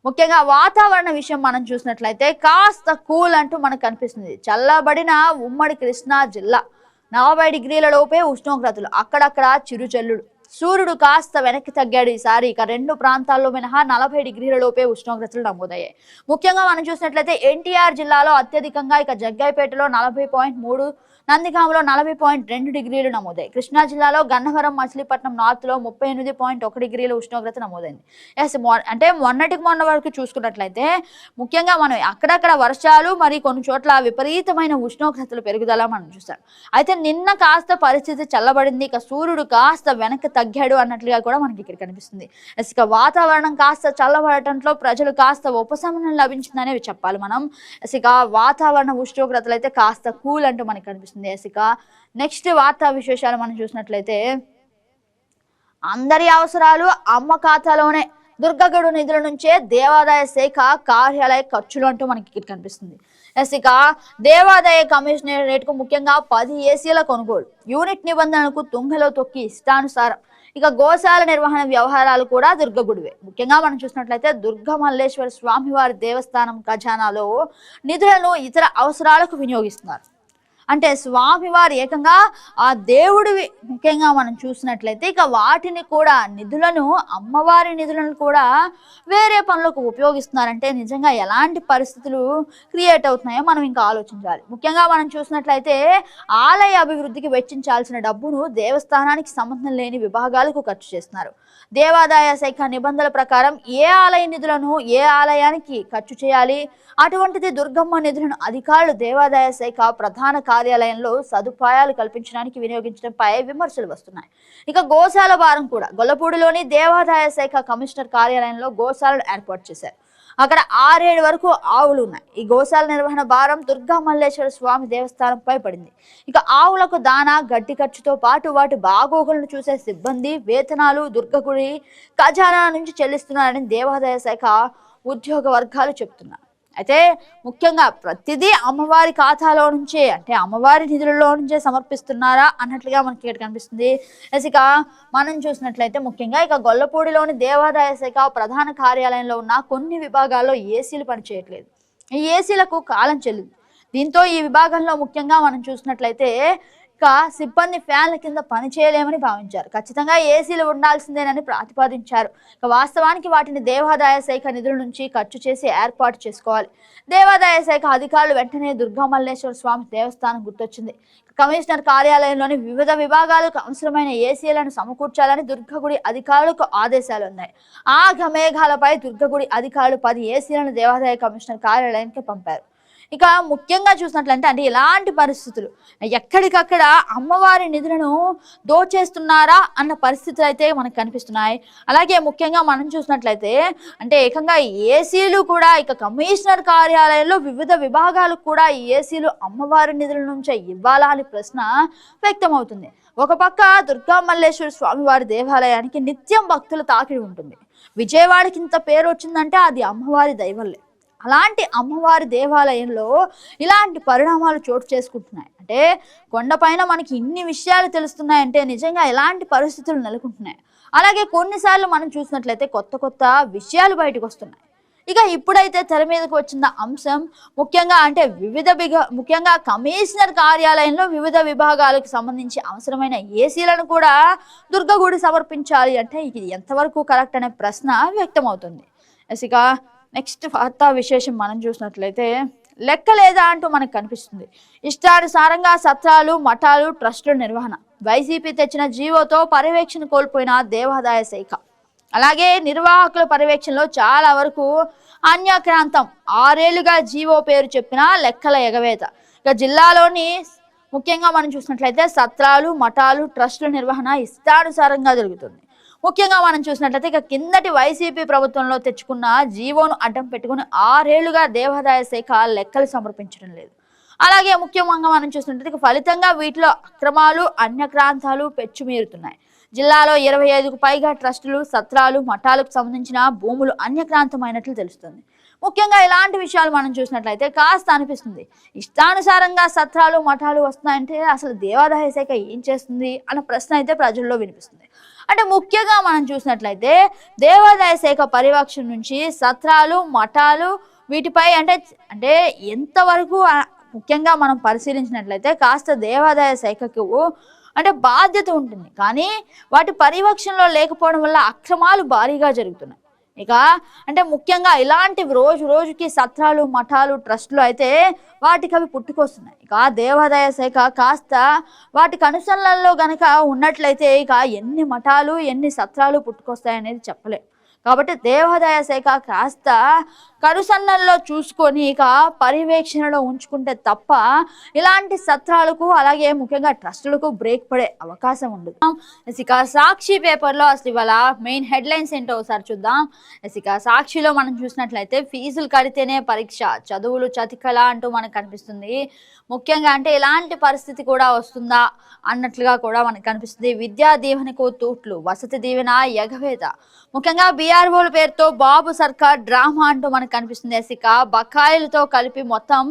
ముఖ్యంగా వాతావరణ విషయం మనం చూసినట్లయితే కాస్త కూల్ అంటూ మనకు కనిపిస్తుంది. చల్లబడిన ఉమ్మడి కృష్ణా జిల్లా 40 డిగ్రీల లోపే ఉష్ణోగ్రతలు, అక్కడక్కడ చిరుజల్లుడు. సూర్యుడు కాస్త వెనక్కి తగ్గాడు ఈసారి. ఇక 2 ప్రాంతాల్లో మినహా 40 డిగ్రీల లోపే ఉష్ణోగ్రతలు నమోదయ్యాయి. ముఖ్యంగా మనం చూసినట్లయితే ఎన్టీఆర్ జిల్లాలో అత్యధికంగా ఇక జగ్గైపేటలో 40.3, నందిగామలో 40.2 డిగ్రీలు నమోదాయి. కృష్ణా జిల్లాలో గన్నవరం, మచిలీపట్నం నార్త్ లో 38.1 డిగ్రీల ఉష్ణోగ్రత నమోదైంది. అంటే మొన్నటికి మొన్న వరకు చూసుకున్నట్లయితే ముఖ్యంగా మనం అక్కడక్కడ వర్షాలు, మరి కొన్ని చోట్ల విపరీతమైన ఉష్ణోగ్రతలు పెరుగుదల మనం చూసాం. అయితే నిన్న కాస్త పరిస్థితి చల్లబడింది. ఇక సూర్యుడు కాస్త వెనక్కి తగ్గాడు అన్నట్లుగా కూడా మనకి ఇక్కడ కనిపిస్తుంది. ఇక వాతావరణం కాస్త చల్లబడటంలో ప్రజలు కాస్త ఉపశమనం లభించిందనే చెప్పాలి మనం. ఇక వాతావరణ ఉష్ణోగ్రతలు అయితే కాస్త కూల్ అంటూ మనకి కనిపిస్తుంది. ఇక నెక్స్ట్ వార్తా విశేషాలు మనం చూసినట్లయితే అందరి అవసరాలు అమ్మ ఖాతాలోనే, దుర్గగుడి నిధుల నుంచే దేవాదాయ శాఖ కార్యాలయ ఖర్చులు అంటూ మనకి ఇక్కడ కనిపిస్తుంది. ఇక దేవాదాయ కమిషనరేట్ కు ముఖ్యంగా 10 ఏసీల కొనుగోలు, యూనిట్ నిబంధనలకు తుంగలో తొక్కి ఇష్టానుసారం. ఇక గోశాల నిర్వహణ వ్యవహారాలు కూడా దుర్గగుడివే. ముఖ్యంగా మనం చూసినట్లయితే దుర్గ మల్లేశ్వర స్వామివారి దేవస్థానం ఖజానాలో నిధులను ఇతర అవసరాలకు వినియోగిస్తున్నారు. అంటే స్వామివారి ఏకంగా ఆ దేవుడివి ముఖ్యంగా మనం చూసినట్లయితే ఇక వాటిని కూడా నిధులను, అమ్మవారి నిధులను కూడా వేరే పనులకు ఉపయోగిస్తున్నారంటే నిజంగా ఎలాంటి పరిస్థితులు క్రియేట్ అవుతున్నాయో మనం ఇంకా ఆలోచించాలి. ముఖ్యంగా మనం చూసినట్లయితే ఆలయ అభివృద్ధికి వెచ్చించాల్సిన డబ్బును దేవస్థానానికి సంబంధం లేని విభాగాలకు ఖర్చు చేస్తున్నారు. దేవాదాయ శాఖ నిబంధనల ప్రకారం ఏ ఆలయ నిధులను ఏ ఆలయానికి ఖర్చు చేయాలి, అటువంటిది దుర్గమ్మ నిధులను అధికారులు దేవాదాయ శాఖ ప్రధాన కార్యాలయంలో సదుపాయాలు కల్పించడానికి వినియోగించడంపై విమర్శలు వస్తున్నాయి. ఇక గోశాల భారం కూడా గొల్లపూడిలోని దేవాదాయ శాఖ కమిషనర్ కార్యాలయంలో గోశాలను ఏర్పాటు చేశారు. అక్కడ 6-7 వరకు ఆవులు ఉన్నాయి. ఈ గోశాల నిర్వహణ భారం దుర్గా మల్లేశ్వర స్వామి దేవస్థానంపై పడింది. ఇక ఆవులకు దానా, గడ్డి ఖర్చుతో పాటు వాటి బాగోగులను చూసే సిబ్బంది వేతనాలు దుర్గగుడి ఖజానా నుంచి చెల్లిస్తున్నారని దేవాదాయ శాఖ ఉద్యోగ వర్గాలు చెబుతున్నారు. అయితే ముఖ్యంగా ప్రతిదీ అమ్మవారి ఖాతాలో నుంచే, అంటే అమ్మవారి నిధులలో నుంచే సమర్పిస్తున్నారా అన్నట్లుగా మనకి ఇక్కడ కనిపిస్తుంది. ఇక మనం చూసినట్లయితే ముఖ్యంగా ఇక గొల్లపూడిలోని దేవాదాయ శాఖ ప్రధాన కార్యాలయంలో ఉన్న కొన్ని విభాగాల్లో ఏసీలు పనిచేయట్లేదు. ఈ ఏసీలకు కాలం చెల్లింది. దీంతో ఈ విభాగంలో ముఖ్యంగా మనం చూసినట్లయితే ఇక సిబ్బంది ఫ్యాన్ల కింద పని చేయలేమని భావించారు. ఖచ్చితంగా ఏసీలు ఉండాల్సిందేనని ప్రతిపాదించారు. ఇక వాస్తవానికి వాటిని దేవాదాయ శాఖ నిధుల నుంచి ఖర్చు చేసి ఏర్పాటు చేసుకోవాలి. దేవాదాయ శాఖ అధికారులు వెంటనే దుర్గా మల్లేశ్వర స్వామి దేవస్థానం గుర్తొచ్చింది. కమిషనర్ కార్యాలయంలోని వివిధ విభాగాలకు అవసరమైన ఏసీలను సమకూర్చాలని దుర్గగుడి అధికారులకు ఆదేశాలు ఉన్నాయి. ఆగమేఘాలపై దుర్గగుడి అధికారులు 10 ఏసీలను దేవాదాయ కమిషనర్ కార్యాలయానికి పంపారు. ఇక ముఖ్యంగా చూసినట్లంటే అంటే ఇలాంటి పరిస్థితులు ఎక్కడికక్కడ అమ్మవారి నిధులను దోచేస్తున్నారా అన్న పరిస్థితులు అయితే మనకు కనిపిస్తున్నాయి. అలాగే ముఖ్యంగా మనం చూసినట్లయితే అంటే ఏకంగా ఏసీలు కూడా ఇక కమిషనర్ కార్యాలయంలో వివిధ విభాగాలకు కూడా ఈ ఏసీలు అమ్మవారి నిధుల నుంచే ఇవ్వాలా అని ప్రశ్న వ్యక్తమవుతుంది. ఒక పక్క దుర్గా మల్లేశ్వర స్వామివారి దేవాలయానికి నిత్యం భక్తుల తాకిడి ఉంటుంది. విజయవాడకి ఇంత పేరు వచ్చిందంటే అది అమ్మవారి దైవల్లే. అలాంటి అమ్మవారి దేవాలయంలో ఇలాంటి పరిణామాలు చోటు చేసుకుంటున్నాయి. అంటే కొండపైన మనకి ఇన్ని విషయాలు తెలుస్తున్నాయంటే నిజంగా ఎలాంటి పరిస్థితులు నెలకొంటున్నాయి. అలాగే కొన్నిసార్లు మనం చూసినట్లయితే కొత్త కొత్త విషయాలు బయటకు వస్తున్నాయి. ఇక ఇప్పుడైతే తెర మీదకు వచ్చిన అంశం ముఖ్యంగా అంటే ముఖ్యంగా కమిషనర్ కార్యాలయంలో వివిధ విభాగాలకు సంబంధించి అవసరమైన ఏసీలను కూడా దుర్గగుడి సమర్పించాలి అంటే ఇది ఎంతవరకు కరెక్ట్ అనే ప్రశ్న వ్యక్తమవుతుంది. ఇక నెక్స్ట్ వార్తా విశేషం మనం చూసినట్లయితే లెక్క లేదా అంటూ మనకు కనిపిస్తుంది. ఇష్టానుసారంగా సత్రాలు మఠాలు ట్రస్టుల నిర్వహణ వైసీపీ తెచ్చిన జీవోతో పర్యవేక్షణ కోల్పోయిన దేవాదాయ శాఖ. అలాగే నిర్వాహకుల పర్యవేక్షణలో చాలా వరకు అన్యాక్రాంతం. 6 ఏళ్లుగా జీవో పేరు చెప్పిన లెక్కల ఎగవేత. ఇక జిల్లాలోని ముఖ్యంగా మనం చూసినట్లయితే సత్రాలు మఠాలు ట్రస్టుల నిర్వహణ ఇష్టానుసారంగా జరుగుతుంది. ముఖ్యంగా మనం చూసినట్లయితే ఇక కిందటి వైసీపీ ప్రభుత్వంలో తెచ్చుకున్న జీవోను అడ్డం పెట్టుకుని 6 ఏళ్లుగా దేవాదాయ శాఖ లెక్కలు సమర్పించడం లేదు. అలాగే ముఖ్యంగా మనం చూసినట్లయితే ఫలితంగా వీటిలో అక్రమాలు అన్యక్రాంతాలు పెచ్చుమీరుతున్నాయి. జిల్లాలో 25కు పైగా ట్రస్టులు సత్రాలు మఠాలకు సంబంధించిన భూములు అన్యక్రాంతమైనట్లు తెలుస్తుంది. ముఖ్యంగా ఇలాంటి విషయాలు మనం చూసినట్లయితే కాస్త అనిపిస్తుంది, ఇష్టానుసారంగా సత్రాలు మఠాలు వస్తున్నాయంటే అసలు దేవాదాయ శాఖ ఏం చేస్తుంది అన్న ప్రశ్న అయితే ప్రజల్లో వినిపిస్తుంది. అంటే ముఖ్యంగా మనం చూసినట్లయితే దేవాదాయ శాఖ పర్యవేక్షణ నుంచి సత్రాలు మఠాలు వీటిపై అంటే ఎంతవరకు ముఖ్యంగా మనం పరిశీలించినట్లయితే కాస్త దేవాదాయ శాఖకు బాధ్యత ఉంటుంది. కానీ వాటి పర్యవేక్షణలో లేకపోవడం వల్ల అక్రమాలు భారీగా జరుగుతున్నాయి. ఇక ముఖ్యంగా ఇలాంటివి రోజు రోజుకి సత్రాలు మఠాలు ట్రస్టులు అయితే వాటికి అవి పుట్టుకొస్తున్నాయి. ఇక దేవాదాయ శాఖ కాస్త వాటి కనుసన్నల్లో గనక ఉన్నట్లయితే ఇక ఎన్ని మఠాలు ఎన్ని సత్రాలు పుట్టుకొస్తాయనేది చెప్పలేం. కాబట్టి దేవాదాయ శాఖ కాస్త కనుసన్నల్లో చూసుకొని ఇక పర్యవేక్షణలో ఉంచుకుంటే తప్ప ఇలాంటి సత్రాలకు అలాగే ముఖ్యంగా ట్రస్టులకు బ్రేక్ పడే అవకాశం ఉండదు. ఇక సాక్షి పేపర్లో అసలు ఇవాళ మెయిన్ హెడ్లైన్స్ ఏంటో ఒకసారి చూద్దాం. ఇక సాక్షిలో మనం చూసినట్లయితే ఫీజులు కడితేనే పరీక్ష చదువులు చతికల అంటూ మనకు కనిపిస్తుంది. ముఖ్యంగా ఇలాంటి పరిస్థితి కూడా వస్తుందా అన్నట్లుగా కూడా మనకు కనిపిస్తుంది. విద్యా దీవెనకు తూట్లు వసతి దీవెన ఎగవేత. ముఖ్యంగా బీఆర్ఓల పేరుతో బాబు సర్కార్ డ్రామా అంటూ మనకు కనిపిస్తుంది. ఇక బకాయిలతో కలిపి మొత్తం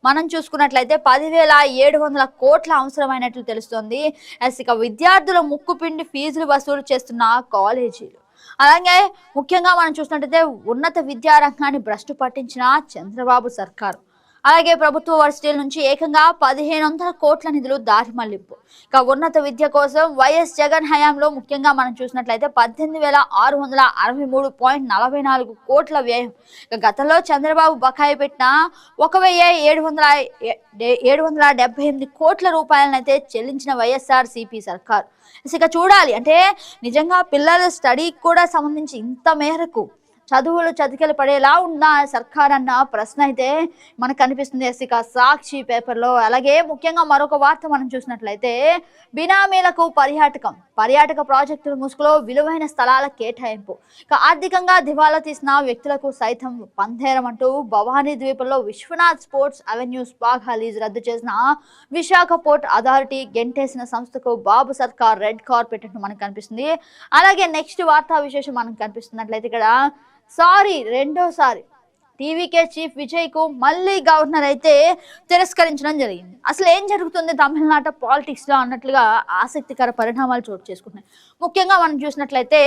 మనం చూసుకున్నట్లయితే 10,700 కోట్ల అవసరమైనట్లు తెలుస్తోంది. ఇక విద్యార్థుల ముక్కుపిండి ఫీజులు వసూలు చేస్తున్న కాలేజీలు. అలాగే ముఖ్యంగా మనం చూసినట్లయితే ఉన్నత విద్యా రంగాన్ని భ్రష్టు పట్టించిన చంద్రబాబు సర్కారు. అలాగే ప్రభుత్వ వర్సిటీల నుంచి ఏకంగా 1,500 కోట్ల నిధులు దారి మళ్లింపు. ఇక ఉన్నత విద్య కోసం వైఎస్ జగన్ హయాంలో ముఖ్యంగా మనం చూసినట్లయితే 18,663.44 కోట్ల వ్యయం. ఇక గతంలో చంద్రబాబు బకాయి పెట్టిన 1,778 కోట్ల రూపాయలనైతే చెల్లించిన వైఎస్ఆర్సీపీ సర్కార్. ఇక చూడాలి నిజంగా పిల్లల స్టడీకి కూడా సంబంధించి ఇంత మేరకు చదువులు చతికిలు పడేలా ఉన్న సర్కార్ అన్న ప్రశ్న అయితే మనకు కనిపిస్తుంది. ఇక సాక్షి పేపర్లో. అలాగే ముఖ్యంగా మరొక వార్త మనం చూసినట్లయితే బినామీలకు పర్యాటక ప్రాజెక్టుల ముసుగులో విలువైన స్థలాల కేటాయింపు. ఇక ఆర్థికంగా దివాలా తీసిన వ్యక్తులకు సైతం పందేరం అంటూ భవానీ ద్వీపంలో విశ్వనాథ్ స్పోర్ట్స్ అవెన్యూస్ బాగా లీజు రద్దు చేసిన విశాఖ పోర్ట్ అథారిటీ గెంటేసిన సంస్థకు బాబు సర్కార్ రెడ్ కార్పెట్ అంటూ మనకు కనిపిస్తుంది. అలాగే నెక్స్ట్ వార్తా విశేషం మనకు కనిపిస్తున్నట్లయితే ఇక్కడ రెండోసారి టీవీకే చీఫ్ విజయ్ కు మళ్ళీ గవర్నర్ అయితే తిరస్కరించడం జరిగింది. అసలు ఏం జరుగుతుంది తమిళనాడు పాలిటిక్స్ లో అన్నట్లుగా ఆసక్తికర పరిణామాలు చోటు చేసుకుంటున్నాయి. ముఖ్యంగా మనం చూసినట్లయితే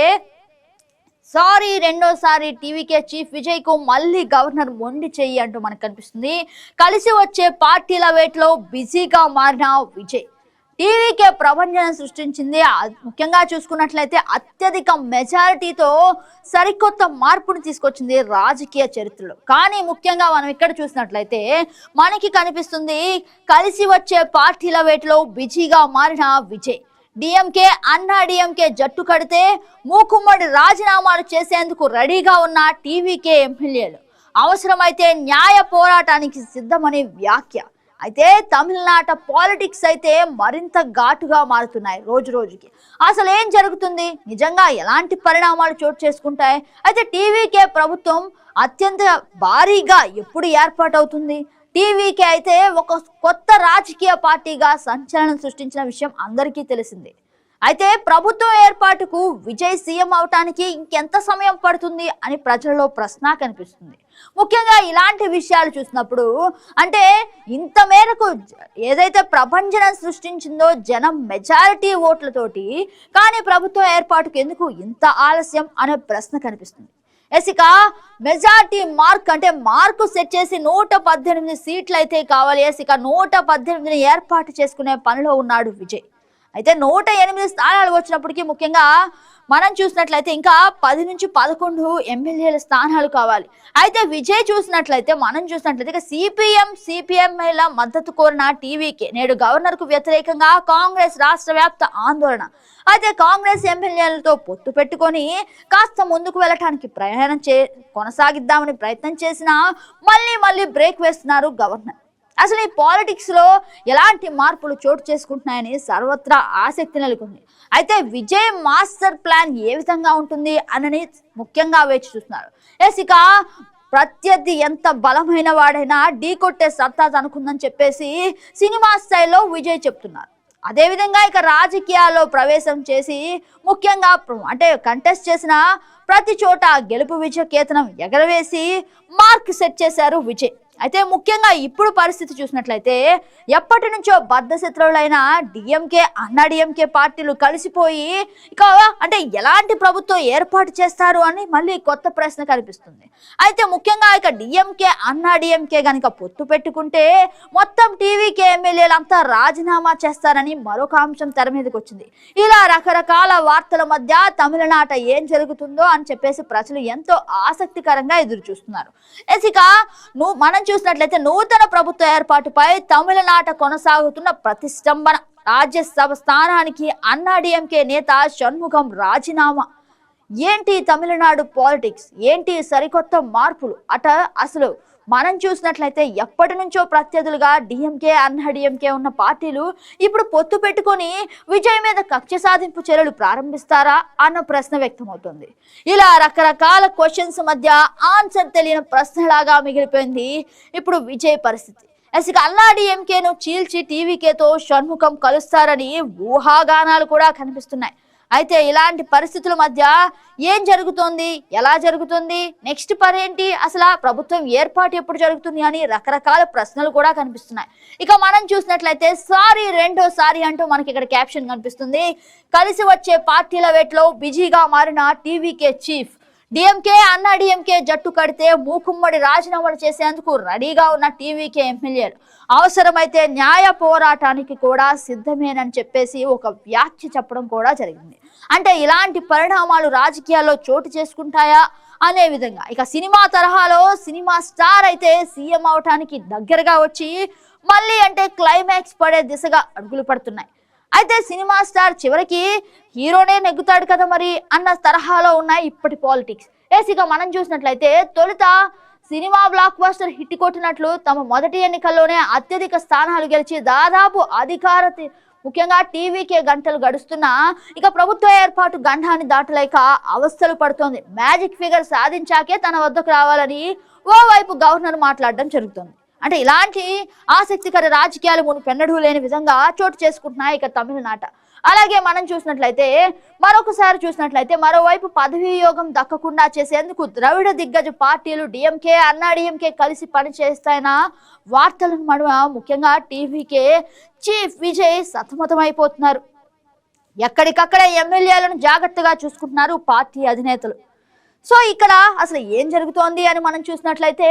రెండోసారి టీవీకే చీఫ్ విజయ్ కు మళ్ళీ గవర్నర్ మొండి చెయ్యి అంటూ మనకు కనిపిస్తుంది. కలిసి వచ్చే పార్టీల వేటలో బిజీగా మారిన విజయ్ టీవీకే ప్రపంచం సృష్టించింది. ముఖ్యంగా చూసుకున్నట్లయితే అత్యధిక మెజారిటీతో సరికొత్త మార్పును తీసుకొచ్చింది రాజకీయ చరిత్రలో. కానీ ముఖ్యంగా మనం ఇక్కడ చూసినట్లయితే మనకి కనిపిస్తుంది కలిసి వచ్చే పార్టీల వేటలో బిజీగా మారిన విజయ్. డిఎంకే అన్నా డిఎంకే జట్టు కడితే మూకుమ్మడి రాజీనామాలు చేసేందుకు రెడీగా ఉన్న టీవీకే ఎమ్మెల్యేలు అవసరమైతే న్యాయ పోరాటానికి సిద్ధమని వ్యాఖ్య. అయితే తమిళనాట పాలిటిక్స్ అయితే మరింత ఘాటుగా మారుతున్నాయి రోజు రోజుకి. అసలు ఏం జరుగుతుంది, నిజంగా ఎలాంటి పరిణామాలు చోటు చేసుకుంటాయి? అయితే టీవీకే ప్రభుత్వం అత్యంత భారీగా ఎప్పుడు ఏర్పాటవుతుంది? టీవీకే అయితే ఒక కొత్త రాజకీయ పార్టీగా సంచలనం సృష్టించిన విషయం అందరికీ తెలిసిందే. అయితే ప్రభుత్వం ఏర్పాటుకు విజయ్ సీఎం అవటానికి ఇంకెంత సమయం పడుతుంది అని ప్రజల్లో ప్రశ్న కనిపిస్తుంది. ముఖ్యంగా ఇలాంటి విషయాలు చూసినప్పుడు అంటే ఇంత మేరకు ఏదైతే ప్రభంజనం సృష్టించిందో జనం మెజారిటీ ఓట్లతోటి, కానీ ప్రభుత్వం ఏర్పాటుకు ఎందుకు ఇంత ఆలస్యం అనే ప్రశ్న కనిపిస్తుంది. ఇక మెజార్టీ మార్క్ అంటే మార్కు సెట్ చేసి 118 సీట్లు అయితే కావాలి. ఇక 118ని ఏర్పాటు చేసుకునే పనిలో ఉన్నాడు విజయ్. అయితే 108 స్థానాలు వచ్చినప్పటికీ ముఖ్యంగా మనం చూసినట్లయితే ఇంకా 10 నుంచి 11 ఎమ్మెల్యేల స్థానాలు కావాలి. అయితే విజయ్ మనం చూసినట్లయితే ఇక సిపిఎంల మద్దతు కోరిన టీవీకి నేడు గవర్నర్ కు వ్యతిరేకంగా కాంగ్రెస్ రాష్ట్ర వ్యాప్త ఆందోళన. అయితే కాంగ్రెస్ ఎమ్మెల్యేలతో పొత్తు పెట్టుకొని కాస్త ముందుకు వెళ్ళటానికి కొనసాగిద్దామని ప్రయత్నం చేసినా మళ్ళీ బ్రేక్ వేస్తున్నారు గవర్నర్. అసలు ఈ పాలిటిక్స్ లో ఎలాంటి మార్పులు చోటు చేసుకుంటున్నాయని సర్వత్రా ఆసక్తి నెలకొంది. అయితే విజయ్ మాస్టర్ ప్లాన్ ఏ విధంగా ఉంటుంది అని ముఖ్యంగా వేచి చూస్తున్నారు. ఇక ప్రత్యర్థి ఎంత బలమైన వాడైనా ఢీ కొట్టే సత్తా తనకుందని చెప్పేసి సినిమా స్టైల్లో విజయ్ చెప్తున్నారు. అదేవిధంగా ఇక రాజకీయాల్లో ప్రవేశం చేసి ముఖ్యంగా అంటే కంటెస్ట్ చేసిన ప్రతి చోట గెలుపు విజయ కేతనం ఎగరవేసి మార్క్ సెట్ చేశారు విజయ్. అయితే ముఖ్యంగా ఇప్పుడు పరిస్థితి చూసినట్లయితే ఎప్పటి నుంచో బద్ధ శత్రువులైన డిఎంకే అన్నాడీఎంకే పార్టీలు కలిసిపోయి ఇక అంటే ఎలాంటి ప్రభుత్వం ఏర్పాటు చేస్తారు అని మళ్ళీ కొత్త ప్రశ్న కనిపిస్తుంది. అయితే ముఖ్యంగా ఇక డిఎంకే అన్నాడీఎంకే గనుక పొత్తు పెట్టుకుంటే మొత్తం టీవీకే ఎమ్మెల్యేలంతా రాజీనామా చేస్తారని మరొక అంశం తెర మీదకి వచ్చింది. ఇలా రకరకాల వార్తల మధ్య తమిళనాట ఏం జరుగుతుందో అని చెప్పేసి ప్రజలు ఎంతో ఆసక్తికరంగా ఎదురు చూస్తున్నారు. ఇక మనం చూసినట్లయితే నూతన ప్రభుత్వ ఏర్పాటుపై తమిళనాట కొనసాగుతున్న ప్రతిష్టంభన. రాజ్యసభ స్థానానికి అన్నాడీఎంకే నేత షణ్ముఖం రాజీనామా. ఏంటి తమిళనాడు పాలిటిక్స్, ఏంటి సరికొత్త మార్పులు అసలు మనం చూసినట్లయితే ఎప్పటి నుంచో ప్రత్యర్థులుగా డిఎంకే అన్నాడీఎంకే ఉన్న పార్టీలు ఇప్పుడు పొత్తు పెట్టుకొని విజయ్ మీద కక్ష సాధింపు చర్యలు ప్రారంభిస్తారా అన్న ప్రశ్న వ్యక్తమవుతుంది. ఇలా రకరకాల క్వశ్చన్స్ మధ్య ఆన్సర్ తెలియని ప్రశ్నలాగా మిగిలిపోయింది ఇప్పుడు విజయ్ పరిస్థితి. ఇక అన్నాడీఎంకేను చీల్చి టీవీకేతో షణ్ముఖం కలుస్తారని ఊహాగానాలు కూడా కనిపిస్తున్నాయి. అయితే ఇలాంటి పరిస్థితుల మధ్య ఏం జరుగుతోంది, ఎలా జరుగుతుంది, నెక్స్ట్ పని ఏంటి, అసలు ప్రభుత్వం ఏర్పాటు ఎప్పుడు జరుగుతుంది అని రకరకాల ప్రశ్నలు కూడా కనిపిస్తున్నాయి. ఇక మనం చూసినట్లయితే రెండోసారి అంటూ మనకి ఇక్కడ క్యాప్షన్ కనిపిస్తుంది. కలిసి వచ్చే పార్టీల వేట్లో బిజీగా మారిన టీవీకే చీఫ్. డిఎంకే అన్నాడీఎంకే జట్టు కడితే మూకుమ్మడి రాజీనామాలు చేసేందుకు రెడీగా ఉన్న టీవీకే ఎమ్మెల్యేలు అవసరమైతే న్యాయ పోరాటానికి కూడా సిద్ధమేనని చెప్పేసి ఒక వ్యాఖ్య చెప్పడం కూడా జరిగింది. అంటే ఇలాంటి పరిణామాలు రాజకీయాల్లో చోటు చేసుకుంటాయా అనే విధంగా ఇక సినిమా తరహాలో సినిమా స్టార్ అయితే సీఎం అవటానికి దగ్గరగా వచ్చి మళ్ళీ అంటే క్లైమాక్స్ పడే దిశగా అడుగులు పడుతున్నాయి. అయితే సినిమా స్టార్ చివరికి హీరోనే నెగ్గుతాడు కదా మరి అన్న తరహాలో ఉన్నాయి ఇప్పటి పాలిటిక్స్. ఇక మనం చూసినట్లయితే తొలుత సినిమా బ్లాక్ బస్టర్ హిట్ కొట్టినట్లు తమ మొదటి ఎన్నికల్లోనే అత్యధిక స్థానాలు గెలిచి దాదాపు ముఖ్యంగా టీవీకే గంటలు గడుస్తున్నా ఇక ప్రభుత్వ ఏర్పాటు గండాన్ని దాటలేక అవస్థలు పడుతోంది. మ్యాజిక్ ఫిగర్ సాధించాకే తన వద్దకు రావాలని ఓవైపు గవర్నర్ మాట్లాడడం జరుగుతుంది. అంటే ఇలాంటి ఆసక్తికర రాజకీయాలు మునుపెన్నడూ లేని విధంగా చోటు చేసుకుంటున్నాయి ఇక తమిళనాట. అలాగే మనం చూసినట్లయితే మరోవైపు పదవీ యోగం దక్కకుండా చేసేందుకు ద్రవిడ దిగ్గజ పార్టీలు డిఎంకే అన్నాడీఎంకే కలిసి పనిచేస్తాయన్న వార్తలను ముఖ్యంగా టీవీకే చీఫ్ విజయ్ సతమతమైపోతున్నారు. ఎక్కడికక్కడ ఎమ్మెల్యేలను జాగ్రత్తగా చూసుకుంటున్నారు పార్టీ అధినేతలు. సో ఇక్కడ అసలు ఏం జరుగుతోంది అని మనం చూసినట్లయితే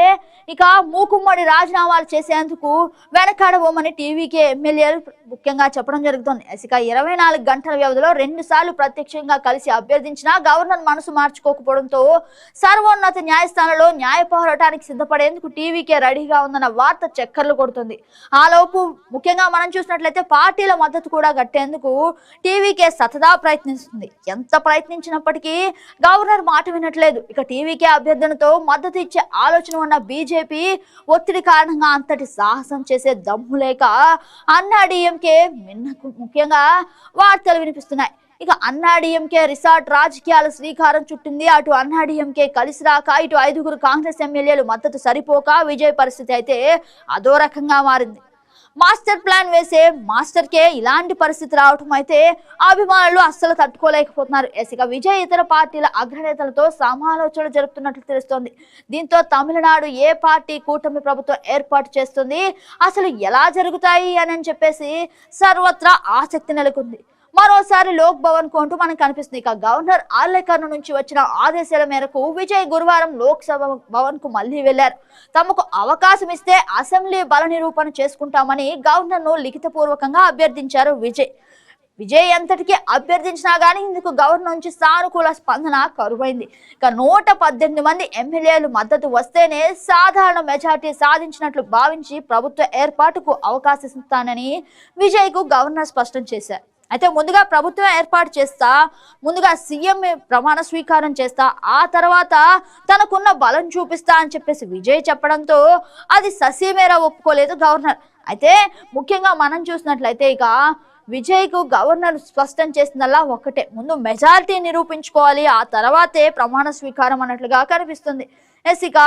ఇక మూకుమ్మడి రాజీనామాలు చేసేందుకు వెనకాడబోమని టీవీకే ఎమ్మెల్యేలు ముఖ్యంగా చెప్పడం జరుగుతుంది. ఇక 24 గంటల వ్యవధిలో 2 సార్లు ప్రత్యక్షంగా కలిసి అభ్యర్థించినా గవర్నర్ మనసు మార్చుకోకపోవడంతో సర్వోన్నత న్యాయస్థానంలో న్యాయ పోరాటానికి సిద్ధపడేందుకు టీవీకే రెడీగా ఉందన్న వార్త చక్కర్లు కొడుతుంది. ఆలోపు ముఖ్యంగా మనం చూసినట్లయితే పార్టీల మద్దతు కూడా గట్టేందుకు టీవీకే సతదా ప్రయత్నిస్తుంది. ఎంత ప్రయత్నించినప్పటికీ గవర్నర్ మాట వినట్లేదు. ఇక టీవీకే అభ్యర్థనతో మద్దతు ఇచ్చే ఆలోచన ఉన్న బీజేపీ ఒత్తిడి కారణంగా అంతటి సాహసం చేసే దమ్ము లేక అన్నాడీఎంకే ముఖ్యంగా వార్తలు వినిపిస్తున్నాయి. ఇక అన్నాడీఎంకే రిసార్ట్ రాజకీయాల శ్రీకారం చుట్టింది. అటు అన్నాడీఎంకే కలిసి రాక ఇటు 5 కాంగ్రెస్ ఎమ్మెల్యేలు మద్దతు సరిపోక విజయ్ పరిస్థితి అయితే అదో రకంగా మారింది. మాస్టర్ ప్లాన్ వేసే మాస్టర్కే ఇలాంటి పరిస్థితి రావటం అయితే అభిమానులు అస్సలు తట్టుకోలేకపోతున్నారు. ఇక విజయ్ ఇతర పార్టీల అగ్రనేతలతో సమాలోచనలు జరుపుతున్నట్లు తెలుస్తోంది. దీంతో తమిళనాడు ఏ పార్టీ కూటమి ప్రభుత్వం ఏర్పాటు చేస్తుంది, అసలు ఎలా జరుగుతాయి అని చెప్పేసి సర్వత్రా ఆసక్తి నెలకొంది. మరోసారి లోక్ భవన్ కు అంటూ మనకు కనిపిస్తుంది. ఇక గవర్నర్ ఆర్లేకర్ నుంచి వచ్చిన ఆదేశాల మేరకు విజయ్ గురువారం లోక్సభ భవన్ కు మళ్లీ వెళ్లారు. తమకు అవకాశం ఇస్తే అసెంబ్లీ బల నిరూపణ చేసుకుంటామని గవర్నర్ ను లిఖితపూర్వకంగా అభ్యర్థించారు విజయ్ ఎంతటికి అభ్యర్థించినా గానీ ఇందుకు గవర్నర్ నుంచి సానుకూల స్పందన కరువైంది. ఇక 118 మంది ఎమ్మెల్యేలు మద్దతు వస్తేనే సాధారణ మెజార్టీ సాధించినట్లు భావించి ప్రభుత్వ ఏర్పాటుకు అవకాశం ఇస్తానని విజయ్ కు గవర్నర్ స్పష్టం చేశారు. అయితే ముందుగా ప్రభుత్వం ఏర్పాటు చేస్తా, ముందుగా సీఎం ప్రమాణ స్వీకారం చేస్తా, ఆ తర్వాత తనకున్న బలం చూపిస్తా అని చెప్పేసి విజయ్ చెప్పడంతో అది ససీమేరా ఒప్పుకోలేదు గవర్నర్. అయితే ముఖ్యంగా మనం చూసినట్లయితే ఇక విజయ్ కు గవర్నర్ స్పష్టం చేసిందల్లా ఒక్కటే, ముందు మెజారిటీ నిరూపించుకోవాలి, ఆ తర్వాతే ప్రమాణ స్వీకారం అన్నట్లుగా కనిపిస్తుంది. ఇక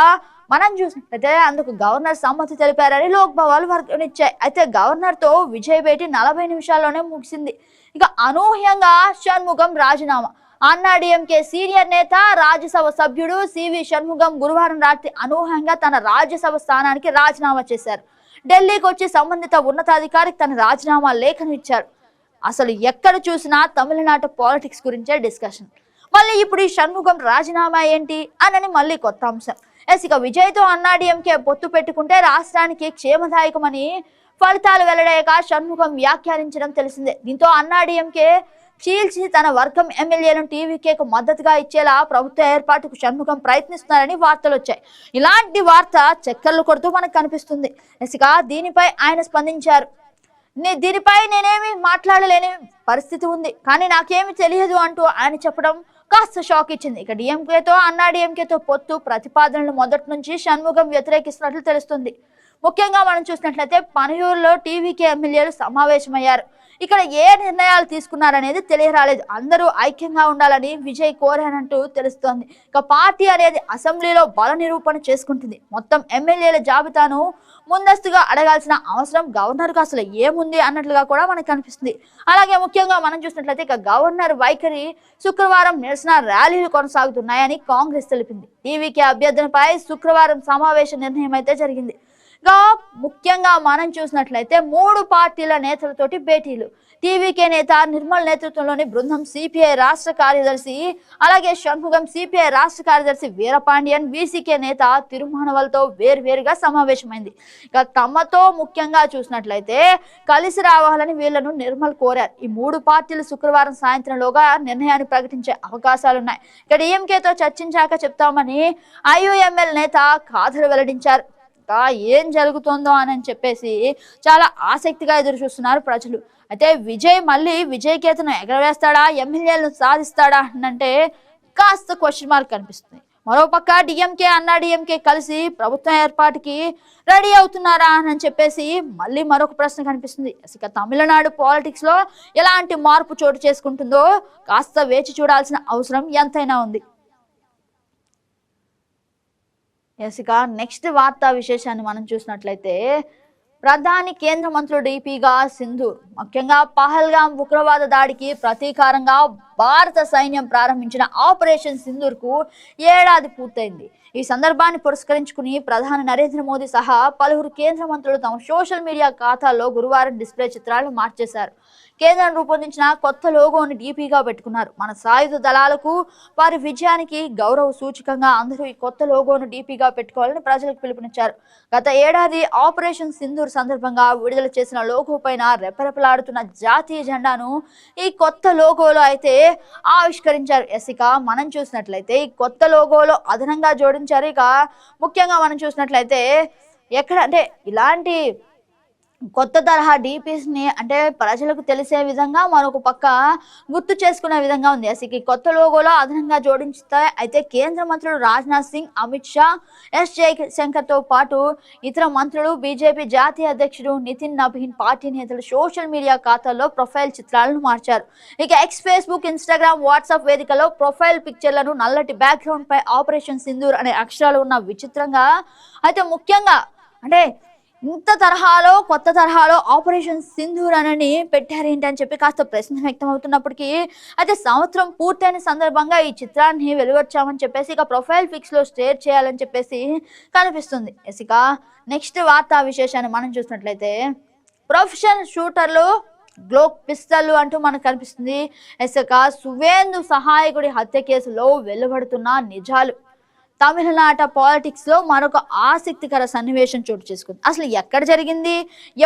మనం చూసినట్లయితే అందుకు గవర్నర్ సమ్మతి తెలిపారని లోక్ భవన్ వర్గనిచ్చాయి. అయితే గవర్నర్ తో విజయ్ భేటీ 40 నిమిషాల్లోనే ముగిసింది. ఇక అనూహ్యంగా షణ్ముగం రాజీనామా. అన్నాడీఎంకే సీనియర్ నేత రాజ్యసభ సభ్యుడు సివి షణ్ముగం గురువారం రాత్రి అనూహ్యంగా తన రాజ్యసభ స్థానానికి రాజీనామా చేశారు. ఢిల్లీకి వచ్చి సంబంధిత ఉన్నతాధికారికి తన రాజీనామా లేఖను ఇచ్చారు. అసలు ఎక్కడ చూసినా తమిళనాడు పాలిటిక్స్ గురించే డిస్కషన్. మళ్ళీ ఇప్పుడు ఈ షణ్ముగం రాజీనామా ఏంటి అని మళ్ళీ కొత్త అంశం. ఇక విజయ్ తో అన్నాడీఎంకే పొత్తు పెట్టుకుంటే రాష్ట్రానికి క్షేమదాయకమని ఫలితాలు వెల్లడయ్యాక షణ్ముగం వ్యాఖ్యానించడం తెలిసిందే. దీంతో అన్నాడీఎంకే చీల్చి తన వర్గం ఎమ్మెల్యేలను టీవీకేకు మద్దతుగా ఇచ్చేలా ప్రభుత్వ ఏర్పాటుకు షణ్ముగం ప్రయత్నిస్తున్నారని వార్తలు వచ్చాయి. ఇలాంటి వార్త చక్కర్లు కొడుతూ మనకు కనిపిస్తుంది. ఇక దీనిపై ఆయన స్పందించారు. దీనిపై నేనేమి మాట్లాడలేని పరిస్థితి ఉంది, కానీ నాకేమి తెలియదు అంటూ ఆయన చెప్పడం కాస్త షాక్ ఇచ్చింది. ఇక డిఎంకేతో అన్నాడీఎంకేతో పొత్తు ప్రతిపాదనలు మొదటి నుంచి షణ్ముగం వ్యతిరేకిస్తున్నట్లు తెలుస్తుంది. ముఖ్యంగా మనం చూసినట్లయితే పనయూరులో టీవీకే ఎమ్మెల్యేలు సమావేశమయ్యారు. ఇక్కడ ఏ నిర్ణయాలు తీసుకున్నారనేది తెలియరాలేదు. అందరూ ఐక్యంగా ఉండాలని విజయ్ కోరానంటూ తెలుస్తోంది. ఇక పార్టీ అనేది అసెంబ్లీలో బల నిరూపణ చేసుకుంటుంది. మొత్తం ఎమ్మెల్యేల జాబితాను ముందస్తుగా అడగాల్సిన అవసరం గవర్నర్ కు అసలు ఏముంది అన్నట్లుగా కూడా మనకు కనిపిస్తుంది. అలాగే ముఖ్యంగా మనం చూసినట్లయితే ఇక గవర్నర్ వైఖరి శుక్రవారం నిరసన ర్యాలీలు కొనసాగుతున్నాయని కాంగ్రెస్ తెలిపింది. టీవీకే అభ్యర్థనపై శుక్రవారం సమావేశ నిర్ణయం అయితే జరిగింది. ముఖ్యంగా మనం చూసినట్లయితే 3 పార్టీల నేతలతోటి భేటీలు. టీవీకే నేత నిర్మల్ నేతృత్వంలోని బృందం సిపిఐ రాష్ట్ర కార్యదర్శి, అలాగే షణ్ముగం సిపిఐ రాష్ట్ర కార్యదర్శి వీరపాండియన్, వీసీకే నేత తిరుమానవల్తో వేర్వేరుగా సమావేశమైంది. ఇక తమతో ముఖ్యంగా చూసినట్లయితే కలిసి రావాలని వీళ్లను నిర్మల్ కోరారు. ఈ 3 పార్టీలు శుక్రవారం సాయంత్రంలోగా నిర్ణయాన్ని ప్రకటించే అవకాశాలున్నాయి. ఇక డిఎంకేతో చర్చించాక చెప్తామని ఐయుఎంఎల్ నేత ఖాదర్ వెల్లడించారు. ఏం జరుగుతుందో అని చెప్పేసి చాలా ఆసక్తిగా ఎదురు చూస్తున్నారు ప్రజలు. అయితే విజయ్ మళ్ళీ విజయకేతను ఎగరవేస్తాడా, ఎమ్మెల్యేలను సాధిస్తాడా అంటే కాస్త క్వశ్చన్ మార్క్ కనిపిస్తుంది. మరోపక్క డిఎంకే అన్నాడీఎంకే కలిసి ప్రభుత్వం ఏర్పాటుకి రెడీ అవుతున్నారా అని చెప్పేసి మళ్ళీ మరొక ప్రశ్న కనిపిస్తుంది. ఇక తమిళనాడు పాలిటిక్స్ లో ఎలాంటి మార్పు చోటు చేసుకుంటుందో కాస్త వేచి చూడాల్సిన అవసరం ఎంతైనా ఉంది. ఇక నెక్స్ట్ వార్తా విశేషాన్ని మనం చూసినట్లయితే ప్రధాని కేంద్ర మంత్రులు డిపిగా సింధూర్. ముఖ్యంగా పహల్గామ్ ఉగ్రవాద దాడికి ప్రతీకారంగా భారత సైన్యం ప్రారంభించిన ఆపరేషన్ సింధూర్ కు ఏడాది పూర్తయింది. ఈ సందర్భాన్ని పురస్కరించుకుని ప్రధాని నరేంద్ర మోదీ సహా పలువురు కేంద్ర మంత్రులు తమ సోషల్ మీడియా ఖాతాల్లో గురువారం డిస్ప్లే చిత్రాలను మార్చేశారు. కేంద్రం రూపొందించిన కొత్త లోగోని డీపీగా పెట్టుకున్నారు. మన సాయుధ దళాలకు వారి విజయానికి గౌరవ సూచకంగా అందరూ ఈ కొత్త లోగోను డీపీగా పెట్టుకోవాలని ప్రజలకు పిలుపునిచ్చారు. గత ఏడాది ఆపరేషన్ సింధూర్ సందర్భంగా విడుదల చేసిన లోగో పైన రెపరెపలాడుతున్న జాతీయ జెండాను ఈ కొత్త లోగోలో అయితే ఆవిష్కరించారు. ఇక మనం చూసినట్లయితే ఈ కొత్త లోగోలో అదనంగా జోడించారు. ఇక ముఖ్యంగా మనం చూసినట్లయితే ఎక్కడ అంటే ఇలాంటి కొత్త తరహా డీపీస్ ని అంటే ప్రజలకు తెలిసే విధంగా మరొక పక్క గుర్తు చేసుకునే విధంగా ఉంది. అసలు ఈ కొత్త లోగోలో అదనంగా జోడించుతాయి. అయితే కేంద్ర మంత్రులు రాజ్నాథ్ సింగ్, అమిత్ షా, ఎస్ జయశంకర్ తో పాటు ఇతర మంత్రులు, బీజేపీ జాతీయ అధ్యక్షుడు నితిన్ నబీన్, పార్టీ నేతలు సోషల్ మీడియా ఖాతాల్లో ప్రొఫైల్ చిత్రాలను మార్చారు. ఇక ఎక్స్, ఫేస్బుక్, ఇన్స్టాగ్రామ్, వాట్సాప్ వేదికలో ప్రొఫైల్ పిక్చర్లను నల్లటి బ్యాక్గ్రౌండ్ పై ఆపరేషన్ సింధూర్ అనే అక్షరాలు ఉన్న విచిత్రంగా అయితే ముఖ్యంగా అంటే కొత్త తరహాలో ఆపరేషన్ సింధూర్ అని పెట్టారేంటి అని చెప్పి కాస్త ప్రశ్న వ్యక్తం అవుతున్నప్పటికీ, అయితే సంవత్సరం పూర్తయిన సందర్భంగా ఈ చిత్రాన్ని వెలువచ్చామని చెప్పేసి ఇక ప్రొఫైల్ పిక్స్ లో షేర్ చేయాలని చెప్పేసి కనిపిస్తుంది. ఇక నెక్స్ట్ వార్తా విశేషాన్ని మనం చూసినట్లయితే, ప్రొఫెషనల్ షూటర్లు గ్లోక్ పిస్తల్ అంటూ మనకు కనిపిస్తుంది. ఇక సువేందు సహాయకుడి హత్య కేసులో వెలువడుతున్న నిజాలు. తమిళనాట పాలిటిక్స్ లో మరొక ఆసక్తికర సన్నివేశం చోటు చేసుకుంది. అసలు ఎక్కడ జరిగింది,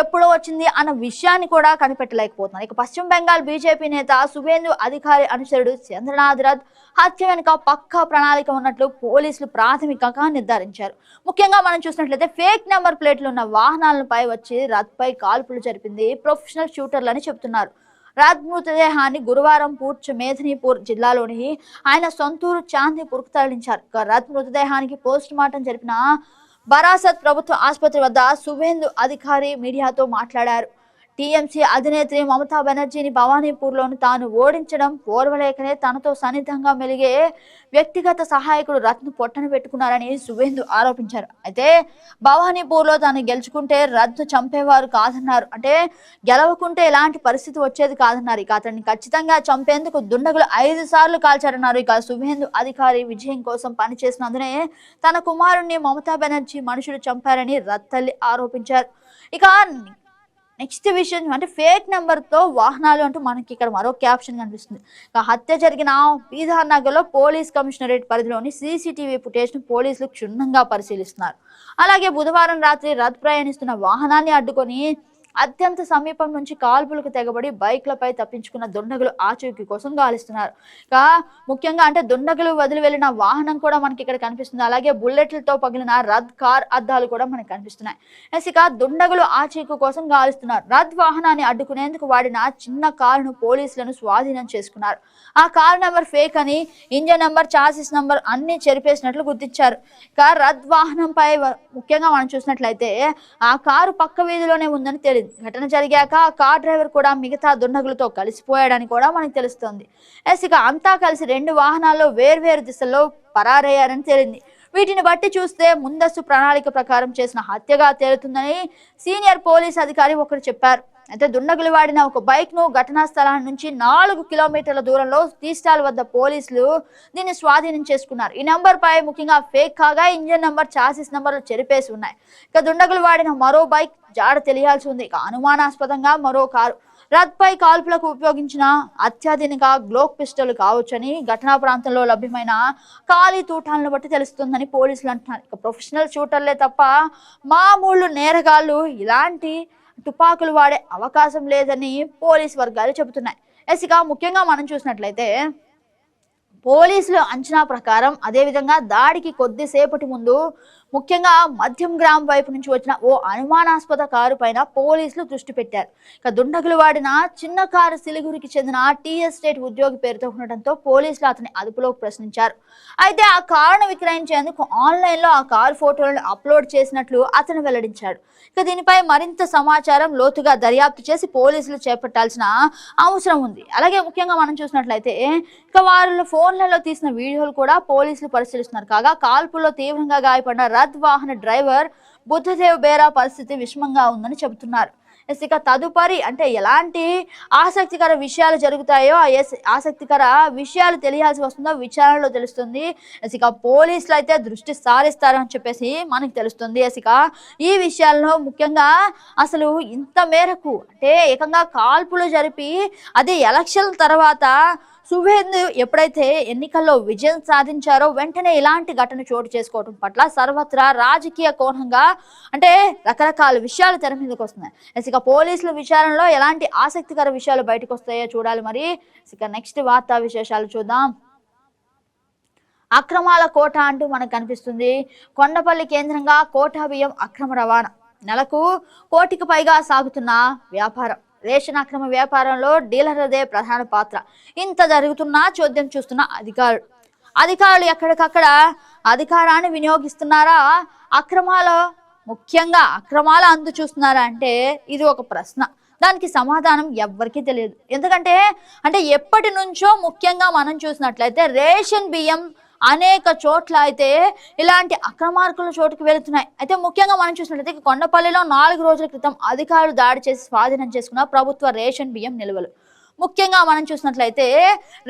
ఎప్పుడో వచ్చింది అన్న విషయాన్ని కూడా కనిపెట్టలేకపోతున్నారు. ఇక పశ్చిమ బెంగాల్ బీజేపీ నేత సువేందు అధికారి అనుచరుడు చంద్రనాథ్ రథ్ హత్య వెనుక పక్కా ప్రణాళిక ఉన్నట్లు పోలీసులు ప్రాథమికంగా నిర్ధారించారు. ముఖ్యంగా మనం చూసినట్లయితే ఫేక్ నెంబర్ ప్లేట్లు ఉన్న వాహనాలపై వచ్చి రథ్ పై కాల్పులు జరిపింది ప్రొఫెషనల్ షూటర్లు అని చెబుతున్నారు. రథ్ మృతదేహాన్ని గురువారం పూర్చ్ మేదినీపూర్ జిల్లాలోని ఆయన సొంతూరు చాందీపూర్కు తరలించారు. రథ్ మృతదేహానికి పోస్ట్ మార్టం జరిపిన బరాసత్ ప్రభుత్వ ఆసుపత్రి వద్ద సువేందు అధికారి మీడియాతో మాట్లాడారు. టీఎంసీ అధినేత్రి మమతా బెనర్జీని భవానీపూర్లోని తాను ఓడించడం ఓర్వలేకనే తనతో సన్నిహితంగా మెలిగే వ్యక్తిగత సహాయకుడు రథ్ను పొట్టన పెట్టుకున్నారని సువేందు ఆరోపించారు. అయితే భవానీపూర్లో తాను గెలుచుకుంటే రథ్ను చంపేవారు కాదన్నారు. అంటే గెలవకుంటే ఎలాంటి పరిస్థితి వచ్చేది కాదన్నారు. ఇక అతన్ని ఖచ్చితంగా చంపేందుకు దుండగులు 5 సార్లు కాల్చారన్నారు. ఇక సువేందు అధికారి విజయం కోసం పనిచేసినందునే తన కుమారుణ్ణి మమతా బెనర్జీ మనుషులు చంపారని రథ్ తల్లి ఆరోపించారు. ఇక నెక్స్ట్ విషయం అంటే ఫేక్ నెంబర్ తో వాహనాలు అంటూ మనకి ఇక్కడ మరో క్యాప్షన్ కనిపిస్తుంది. హత్య జరిగిన బీదర్ నగర్ లో పోలీస్ కమిషనరేట్ పరిధిలోని సీసీటీవీ ఫుటేజ్ ను పోలీసులు క్షుణ్ణంగా పరిశీలిస్తున్నారు. అలాగే బుధవారం రాత్రి రథ్ ప్రయాణిస్తున్న వాహనాన్ని అడ్డుకొని అత్యంత సమీపం నుంచి కాల్పులకు తెగబడి బైక్లపై తప్పించుకున్న దుండగులు ఆచూకీ కోసం గాలిస్తున్నారు. ముఖ్యంగా అంటే దుండగులు వదిలి వెళ్లిన వాహనం కూడా మనకి ఇక్కడ కనిపిస్తుంది. అలాగే బుల్లెట్లతో పగిలిన రథ్ కార్ అద్దాలు కూడా మనకి కనిపిస్తున్నాయి. ఇక దుండగులు ఆచూకీ కోసం గాలిస్తున్నారు. రథ్ వాహనాన్ని అడ్డుకునేందుకు వాడిన చిన్న కారును పోలీసులను స్వాధీనం చేసుకున్నారు. ఆ కారు నెంబర్ ఫేక్ అని, ఇంజన్ నెంబర్, చాసిస్ నెంబర్ అన్ని చెరిపేసినట్లు గుర్తించారు. ఇక రథ్ వాహనంపై ముఖ్యంగా మనం చూసినట్లయితే ఆ కారు పక్క వీధిలోనే ఉందని తెలియదు. ఘటన జరిగాక కార్ డ్రైవర్ కూడా మిగతా దుండగులతో కలిసిపోయాడని కూడా మనకు తెలుస్తోంది. ఇక అంతా కలిసి 2 వాహనాల్లో వేర్వేరు దిశల్లో పరారయ్యారని తేలింది. వీటిని బట్టి చూస్తే ముందస్తు ప్రణాళిక ప్రకారం చేసిన హత్యగా తేలుతుందని సీనియర్ పోలీస్ అధికారి ఒకరు చెప్పారు. అయితే దుండగులు వాడిన ఒక బైక్ ను ఘటనా స్థలం నుంచి 4 కిలోమీటర్ల దూరంలో తీస్టాల్ వద్ద పోలీసులు దీన్ని స్వాధీనం చేసుకున్నారు. ఈ నెంబర్ పై ముఖ్యంగా ఫేక్ కాగా ఇంజన్ నెంబర్, చాసిస్ నెంబర్లు చెరిపేసి ఉన్నాయి. ఇక దుండగులు వాడిన మరో బైక్ జాడ తెలియాల్సి ఉంది. ఇక అనుమానాస్పదంగా మరో కారు రథ్ పై కాల్పులకు ఉపయోగించిన అత్యాధునిక గ్లోక్ పిస్టల్ కావచ్చని ఘటనా ప్రాంతంలో లభ్యమైన ఖాళీ తూటాలను బట్టి తెలుస్తుందని పోలీసులు అంటున్నారు. ఇక ప్రొఫెషనల్ షూటర్లే తప్ప మామూలు నేరగాళ్లు ఇలాంటి తుపాకులు వాడే అవకాశం లేదని పోలీస్ వర్గాలు చెబుతున్నాయి. ఇక ముఖ్యంగా మనం చూసినట్లయితే పోలీసుల అంచనా ప్రకారం అదేవిధంగా దాడికి కొద్దిసేపటి ముందు ముఖ్యంగా మధ్యం గ్రామం వైపు నుంచి వచ్చిన ఓ అనుమానాస్పద కారు పైన పోలీసులు దృష్టి పెట్టారు. ఇక దుండగులు వాడిన చిన్న కారు సిలిగురికి చెందిన టీ ఎస్టేట్ ఉద్యోగి పేరుతో ఉండటంతో పోలీసులు అతని అదుపులోకి ప్రశ్నించారు. అయితే ఆ కారును విక్రయించేందుకు ఆన్లైన్ లో ఆ కారు ఫోటోలను అప్లోడ్ చేసినట్లు అతను వెల్లడించాడు. ఇక దీనిపై మరింత సమాచారం లోతుగా దర్యాప్తు చేసి పోలీసులు చేపట్టాల్సిన అవసరం ఉంది. అలాగే ముఖ్యంగా మనం చూసినట్లయితే ఇక వారి ఫోన్లలో తీసిన వీడియోలు కూడా పోలీసులు పరిశీలిస్తున్నారు. కాగా కాల్పుల్లో తీవ్రంగా గాయపడిన రథ్ వాహన డ్రైవర్ బుద్ధదేవ్ బేరా పరిస్థితి విషమంగా ఉందని చెబుతున్నారు. ఇక తదుపరి అంటే ఎలాంటి ఆసక్తికర విషయాలు జరుగుతాయో ఆసక్తికర విషయాలు తెలియాల్సి వస్తుందో విచారణలో తెలుస్తుంది. ఇక పోలీసులు అయితే దృష్టి సారిస్తారని చెప్పేసి మనకు తెలుస్తుంది. ఇక ఈ విషయాల్లో ముఖ్యంగా అసలు ఇంత మేరకు అంటే ఏకంగా కాల్పులు జరిపి అది ఎలక్షన్ తర్వాత సువేందు ఎప్పుడైతే ఎన్నికల్లో విజయం సాధించారో వెంటనే ఇలాంటి ఘటన చోటు చేసుకోవడం పట్ల సర్వత్రా రాజకీయ కోణంగా అంటే రకరకాల విషయాలు తెర మీదకి వస్తున్నాయి. ఇక పోలీసుల విచారణలో ఎలాంటి ఆసక్తికర విషయాలు బయటకు వస్తాయో చూడాలి. మరి ఇక నెక్స్ట్ వార్తా విశేషాలు చూద్దాం. అక్రమాల కోట అంటూ మనకు కనిపిస్తుంది. కొండపల్లి కేంద్రంగా కోటా బియ్యం అక్రమ రవాణా, నెలకు 1 కోటికి పైగా సాగుతున్న వ్యాపారం. రేషన్ అక్రమ వ్యాపారంలో డీలర్లదే ప్రధాన పాత్ర. ఇంత జరుగుతున్నా చోద్యం చూస్తున్న అధికారులు ఎక్కడికక్కడ అధికారాన్ని వినియోగిస్తున్నారా, ముఖ్యంగా అక్రమాల అంతు చూస్తున్నారా అంటే ఇది ఒక ప్రశ్న. దానికి సమాధానం ఎవ్వరికీ తెలియదు. ఎందుకంటే ఎప్పటి నుంచో ముఖ్యంగా మనం చూసినట్లయితే రేషన్ బియ్యం అనేక చోట్ల అయితే ఇలాంటి అక్రమార్కుల చోటుకు వెళుతున్నాయి. అయితే ముఖ్యంగా మనం చూసినట్లయితే కొండపల్లిలో 4 రోజుల క్రితం అధికారులు దాడి చేసి స్వాధీనం చేసుకున్న ప్రభుత్వ రేషన్ బియ్యం నిల్వలు. ముఖ్యంగా మనం చూసినట్లయితే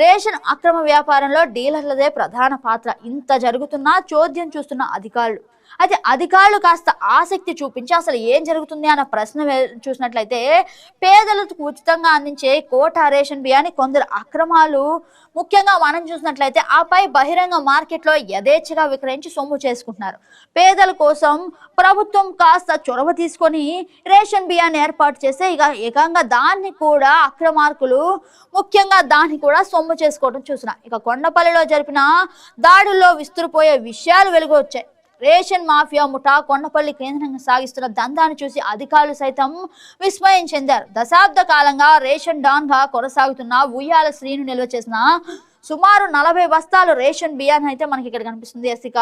రేషన్ అక్రమ వ్యాపారంలో డీలర్లదే ప్రధాన పాత్ర. ఇంత జరుగుతున్నా చోద్యం చూస్తున్న అధికారులు. అయితే అధికారులు కాస్త ఆసక్తి చూపించి అసలు ఏం జరుగుతుంది అన్న ప్రశ్న చూసినట్లయితే పేదలకు ఉచితంగా అందించే కోటా రేషన్ బియ్యాన్ని కొందరు అక్రమాలు ముఖ్యంగా మనం చూసినట్లయితే ఆపై బహిరంగ మార్కెట్లో యథేచ్ఛగా విక్రయించి సొమ్ము చేసుకుంటున్నారు. పేదల కోసం ప్రభుత్వం కాస్త చొరవ తీసుకొని రేషన్ బియ్యాన్ని ఏర్పాటు చేస్తే ఏకంగా దాన్ని కూడా అక్రమార్కులు ముఖ్యంగా దాన్ని కూడా సొమ్ము చేసుకోవడం చూస్తున్నాం. కొండపల్లిలో జరిపిన దాడుల్లో విస్తుపోయే విషయాలు వెలుగు వచ్చాయి. రేషన్ మాఫియా ముఠా కొండపల్లి కేంద్రంగా సాగిస్తున్న దందాను చూసి అధికారులు సైతం విస్మయం చెందారు. దశాబ్ద కాలంగా రేషన్ డాన్ గా కొనసాగుతున్న ఉయ్యాల శ్రీను నిల్వ చేసిన సుమారు 40 బస్తాలు రేషన్ బియ్యాన్ని అయితే మనకి ఇక్కడ కనిపిస్తుంది. ఎసిక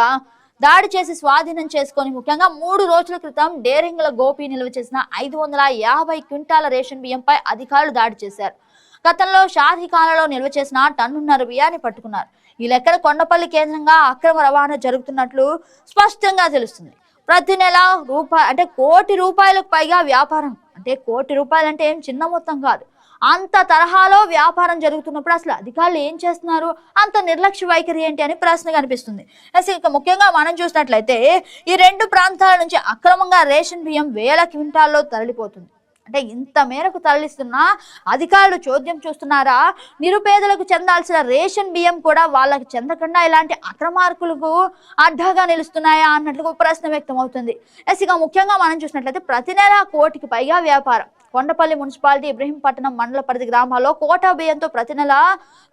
దాడి చేసి స్వాధీనం చేసుకొని ముఖ్యంగా 3 రోజుల క్రితం డేరింగ్ల గోపి నిల్వ చేసిన 550 క్వింటాల రేషన్ బియ్యంపై అధికారులు దాడి చేశారు. గతంలో షాదీఖానాలో నిల్వ చేసిన టన్నున్నర బియ్యాన్ని పట్టుకున్నారు. ఈ లెక్కన కొండపల్లి కేంద్రంగా అక్రమ రవాణా జరుగుతున్నట్లు స్పష్టంగా తెలుస్తుంది. ప్రతి నెల కోటి రూపాయలకు పైగా వ్యాపారం. కోటి రూపాయలు అంటే ఏం చిన్న మొత్తం కాదు. అంత తరహాలో వ్యాపారం జరుగుతున్నప్పుడు అసలు అధికారులు ఏం చేస్తున్నారు, అంత నిర్లక్ష్య వైఖరి ఏంటి అని ప్రశ్న కనిపిస్తుంది. అసలు ముఖ్యంగా మనం చూసినట్లయితే ఈ 2 ప్రాంతాల నుంచి అక్రమంగా రేషన్ బియ్యం వేల క్వింటాల్లో తరలిపోతుంది. ఇంత మేరకు తరలిస్తున్నా అధికారులు చోద్యం చూస్తున్నారా? నిరుపేదలకు చెందాల్సిన రేషన్ బియ్యం కూడా వాళ్ళకి చెందకుండా ఇలాంటి అక్రమార్కులకు అడ్డాగా నిలుస్తున్నాయా అన్నట్లుగా ప్రశ్న వ్యక్తం అవుతుంది. ఇక ముఖ్యంగా మనం చూసినట్లయితే ప్రతి నెల కోటికి పైగా వ్యాపారం. కొండపల్లి మున్సిపాలిటీ ఇబ్రహీంపట్నం మండల పరిధి గ్రామాల్లో కోటా బియ్యంతో ప్రతి నెల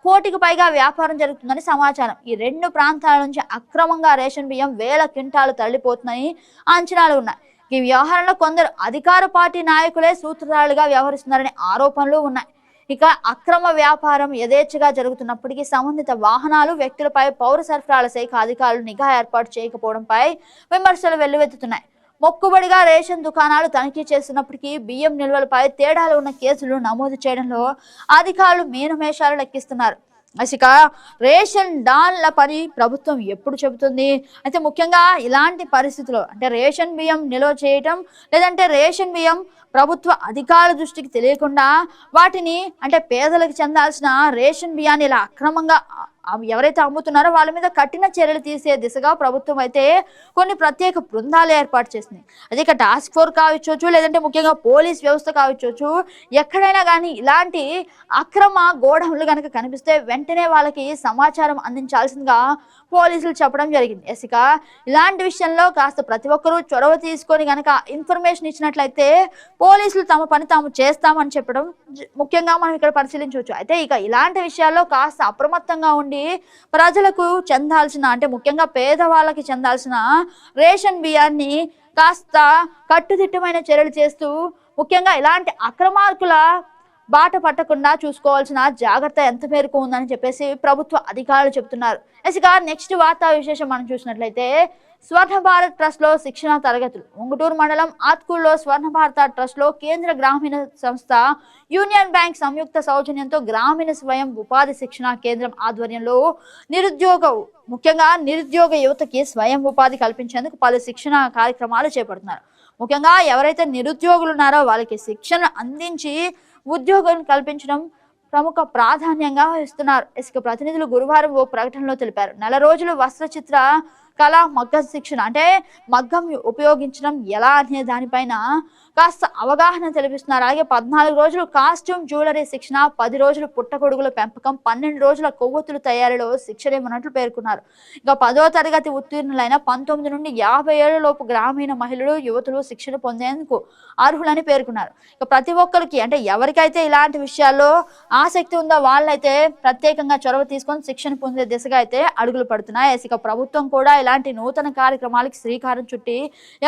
కోటికి పైగా వ్యాపారం జరుగుతుందని సమాచారం. ఈ 2 ప్రాంతాల నుంచి అక్రమంగా రేషన్ బియ్యం వేల క్వింటాలు తరలిపోతుందని అంచనాలు ఉన్నాయి. ఈ వ్యవహారంలో కొందరు అధికార పార్టీ నాయకులే సూత్రధారులుగా వ్యవహరిస్తున్నారనే ఆరోపణలు ఉన్నాయి. అక్రమ వ్యాపారం యథేచ్ఛగా జరుగుతున్నప్పటికీ సంబంధిత వాహనాలు, వ్యక్తులపై పౌర సరఫరాల శాఖ అధికారులు నిఘా ఏర్పాటు చేయకపోవడంపై విమర్శలు వెల్లువెత్తుతున్నాయి. మొక్కుబడిగా రేషన్ దుకాణాలు తనిఖీ చేస్తున్నప్పటికీ బియ్యం నిల్వలపై తేడాలు ఉన్న కేసులు నమోదు చేయడంలో అధికారులు మీనమేషాలు లెక్కిస్తున్నారు. రేషన్ డాన్ల పని ప్రభుత్వం ఎప్పుడు చెబుతుంది? ముఖ్యంగా ఇలాంటి పరిస్థితుల్లో రేషన్ బియ్యం నిల్వ చేయటం లేదంటే రేషన్ బియ్యం ప్రభుత్వ అధికారుల దృష్టికి తెలియకుండా వాటిని పేదలకు చెందాల్సిన రేషన్ బియ్యాన్ని ఇలా అక్రమంగా ఎవరైతే అమ్ముతున్నారో వాళ్ళ మీద కఠిన చర్యలు తీసే దిశగా ప్రభుత్వం అయితే కొన్ని ప్రత్యేక బృందాలు ఏర్పాటు చేసింది. అది టాస్క్ ఫోర్స్ కావచ్చు, లేదంటే ముఖ్యంగా పోలీస్ వ్యవస్థ కావచ్చు. ఎక్కడైనా కానీ ఇలాంటి అక్రమ గోడౌన్లు కనుక కనిపిస్తే వెంటనే వాళ్ళకి సమాచారం అందించాల్సిందిగా పోలీసులు చెప్పడం జరిగింది. ఇలాంటి విషయంలో కాస్త ప్రతి ఒక్కరూ చొరవ తీసుకొని కనుక ఇన్ఫర్మేషన్ ఇచ్చినట్లయితే పోలీసులు తమ పని తాము చేస్తామని చెప్పడం ముఖ్యంగా మనం ఇక్కడ పరిశీలించవచ్చు. ఇలాంటి విషయాల్లో కాస్త అప్రమత్తంగా ఉండి ప్రజలకు చెందాల్సిన ముఖ్యంగా పేదవాళ్ళకి చెందాల్సిన రేషన్ బియ్యాన్ని కాస్త కట్టుదిట్టమైన చర్యలు చేస్తూ ముఖ్యంగా ఇలాంటి అక్రమార్కుల బాట పట్టకుండా చూసుకోవాల్సిన జాగ్రత్త ఎంత మేరకు ఉందని చెప్పేసి ప్రభుత్వ అధికారులు చెప్తున్నారు. నెక్స్ట్ వార్తా విశేషం మనం చూసినట్లయితే స్వర్ణ భారత్ ట్రస్ట్ లో శిక్షణ తరగతులు. ఉంగుటూరు మండలం ఆత్కూరులో స్వర్ణ భారత ట్రస్ట్ లో కేంద్ర గ్రామీణ సంస్థ, యూనియన్ బ్యాంక్ సంయుక్త సౌజన్యంతో గ్రామీణ స్వయం ఉపాధి శిక్షణ కేంద్రం ఆధ్వర్యంలో ముఖ్యంగా నిరుద్యోగ యువతకి స్వయం ఉపాధి కల్పించేందుకు పలు శిక్షణ కార్యక్రమాలు చేపడుతున్నారు. ముఖ్యంగా ఎవరైతే నిరుద్యోగులు ఉన్నారో వాళ్ళకి శిక్షణ అందించి ఉద్యోగం కల్పించడం ప్రముఖ ప్రాధాన్యంగా ఇస్తున్నారు. ప్రతినిధులు గురువారం ఓ ప్రకటనలో తెలిపారు. 4 రోజులు వస్త్ర చిత్ర కళ మగ్గం శిక్షణ మగ్గం ఉపయోగించడం ఎలా అనే దానిపైన కాస్త అవగాహన తెలిపిస్తున్నారు. అలాగే 14 రోజులు కాస్ట్యూమ్ జ్యువెలరీ శిక్షణ, 10 రోజులు పుట్టగొడుగుల పెంపకం, 12 రోజుల కొవ్వొత్తుల తయారీలో శిక్షణ ఇవ్వనట్లు పేర్కొన్నారు. 10వ తరగతి ఉత్తీర్ణులైన 19 నుండి 50 ఏళ్ల లోపు గ్రామీణ మహిళలు, యువతులు శిక్షణ పొందేందుకు అర్హులని పేర్కొన్నారు. ప్రతి ఒక్కరికి ఎవరికైతే ఇలాంటి విషయాల్లో ఆసక్తి ఉందో వాళ్ళైతే ప్రత్యేకంగా చొరవ తీసుకొని శిక్షణ పొందే దిశగా అయితే అడుగులు పడుతున్నాయి. ప్రభుత్వం కూడా ఇలాంటి నూతన కార్యక్రమాలకు శ్రీకారం చుట్టి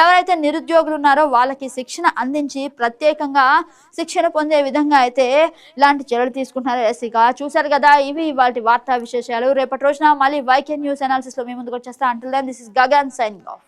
ఎవరైతే నిరుద్యోగులు ఉన్నారో వాళ్ళకి శిక్షణ అందించి ప్రత్యేకంగా శిక్షణ పొందే విధంగా అయితే ఇలాంటి చర్యలు తీసుకుంటున్నారు. చూశారు కదా, ఇవి ఇవాల్టి వార్తా విశేషాలు. రేపటి రోజున మళ్ళీ వైకే న్యూస్ అనాలిసిస్ లో మీ ముందుకు వచ్చేస్తా. Until then this is Gagan signing of.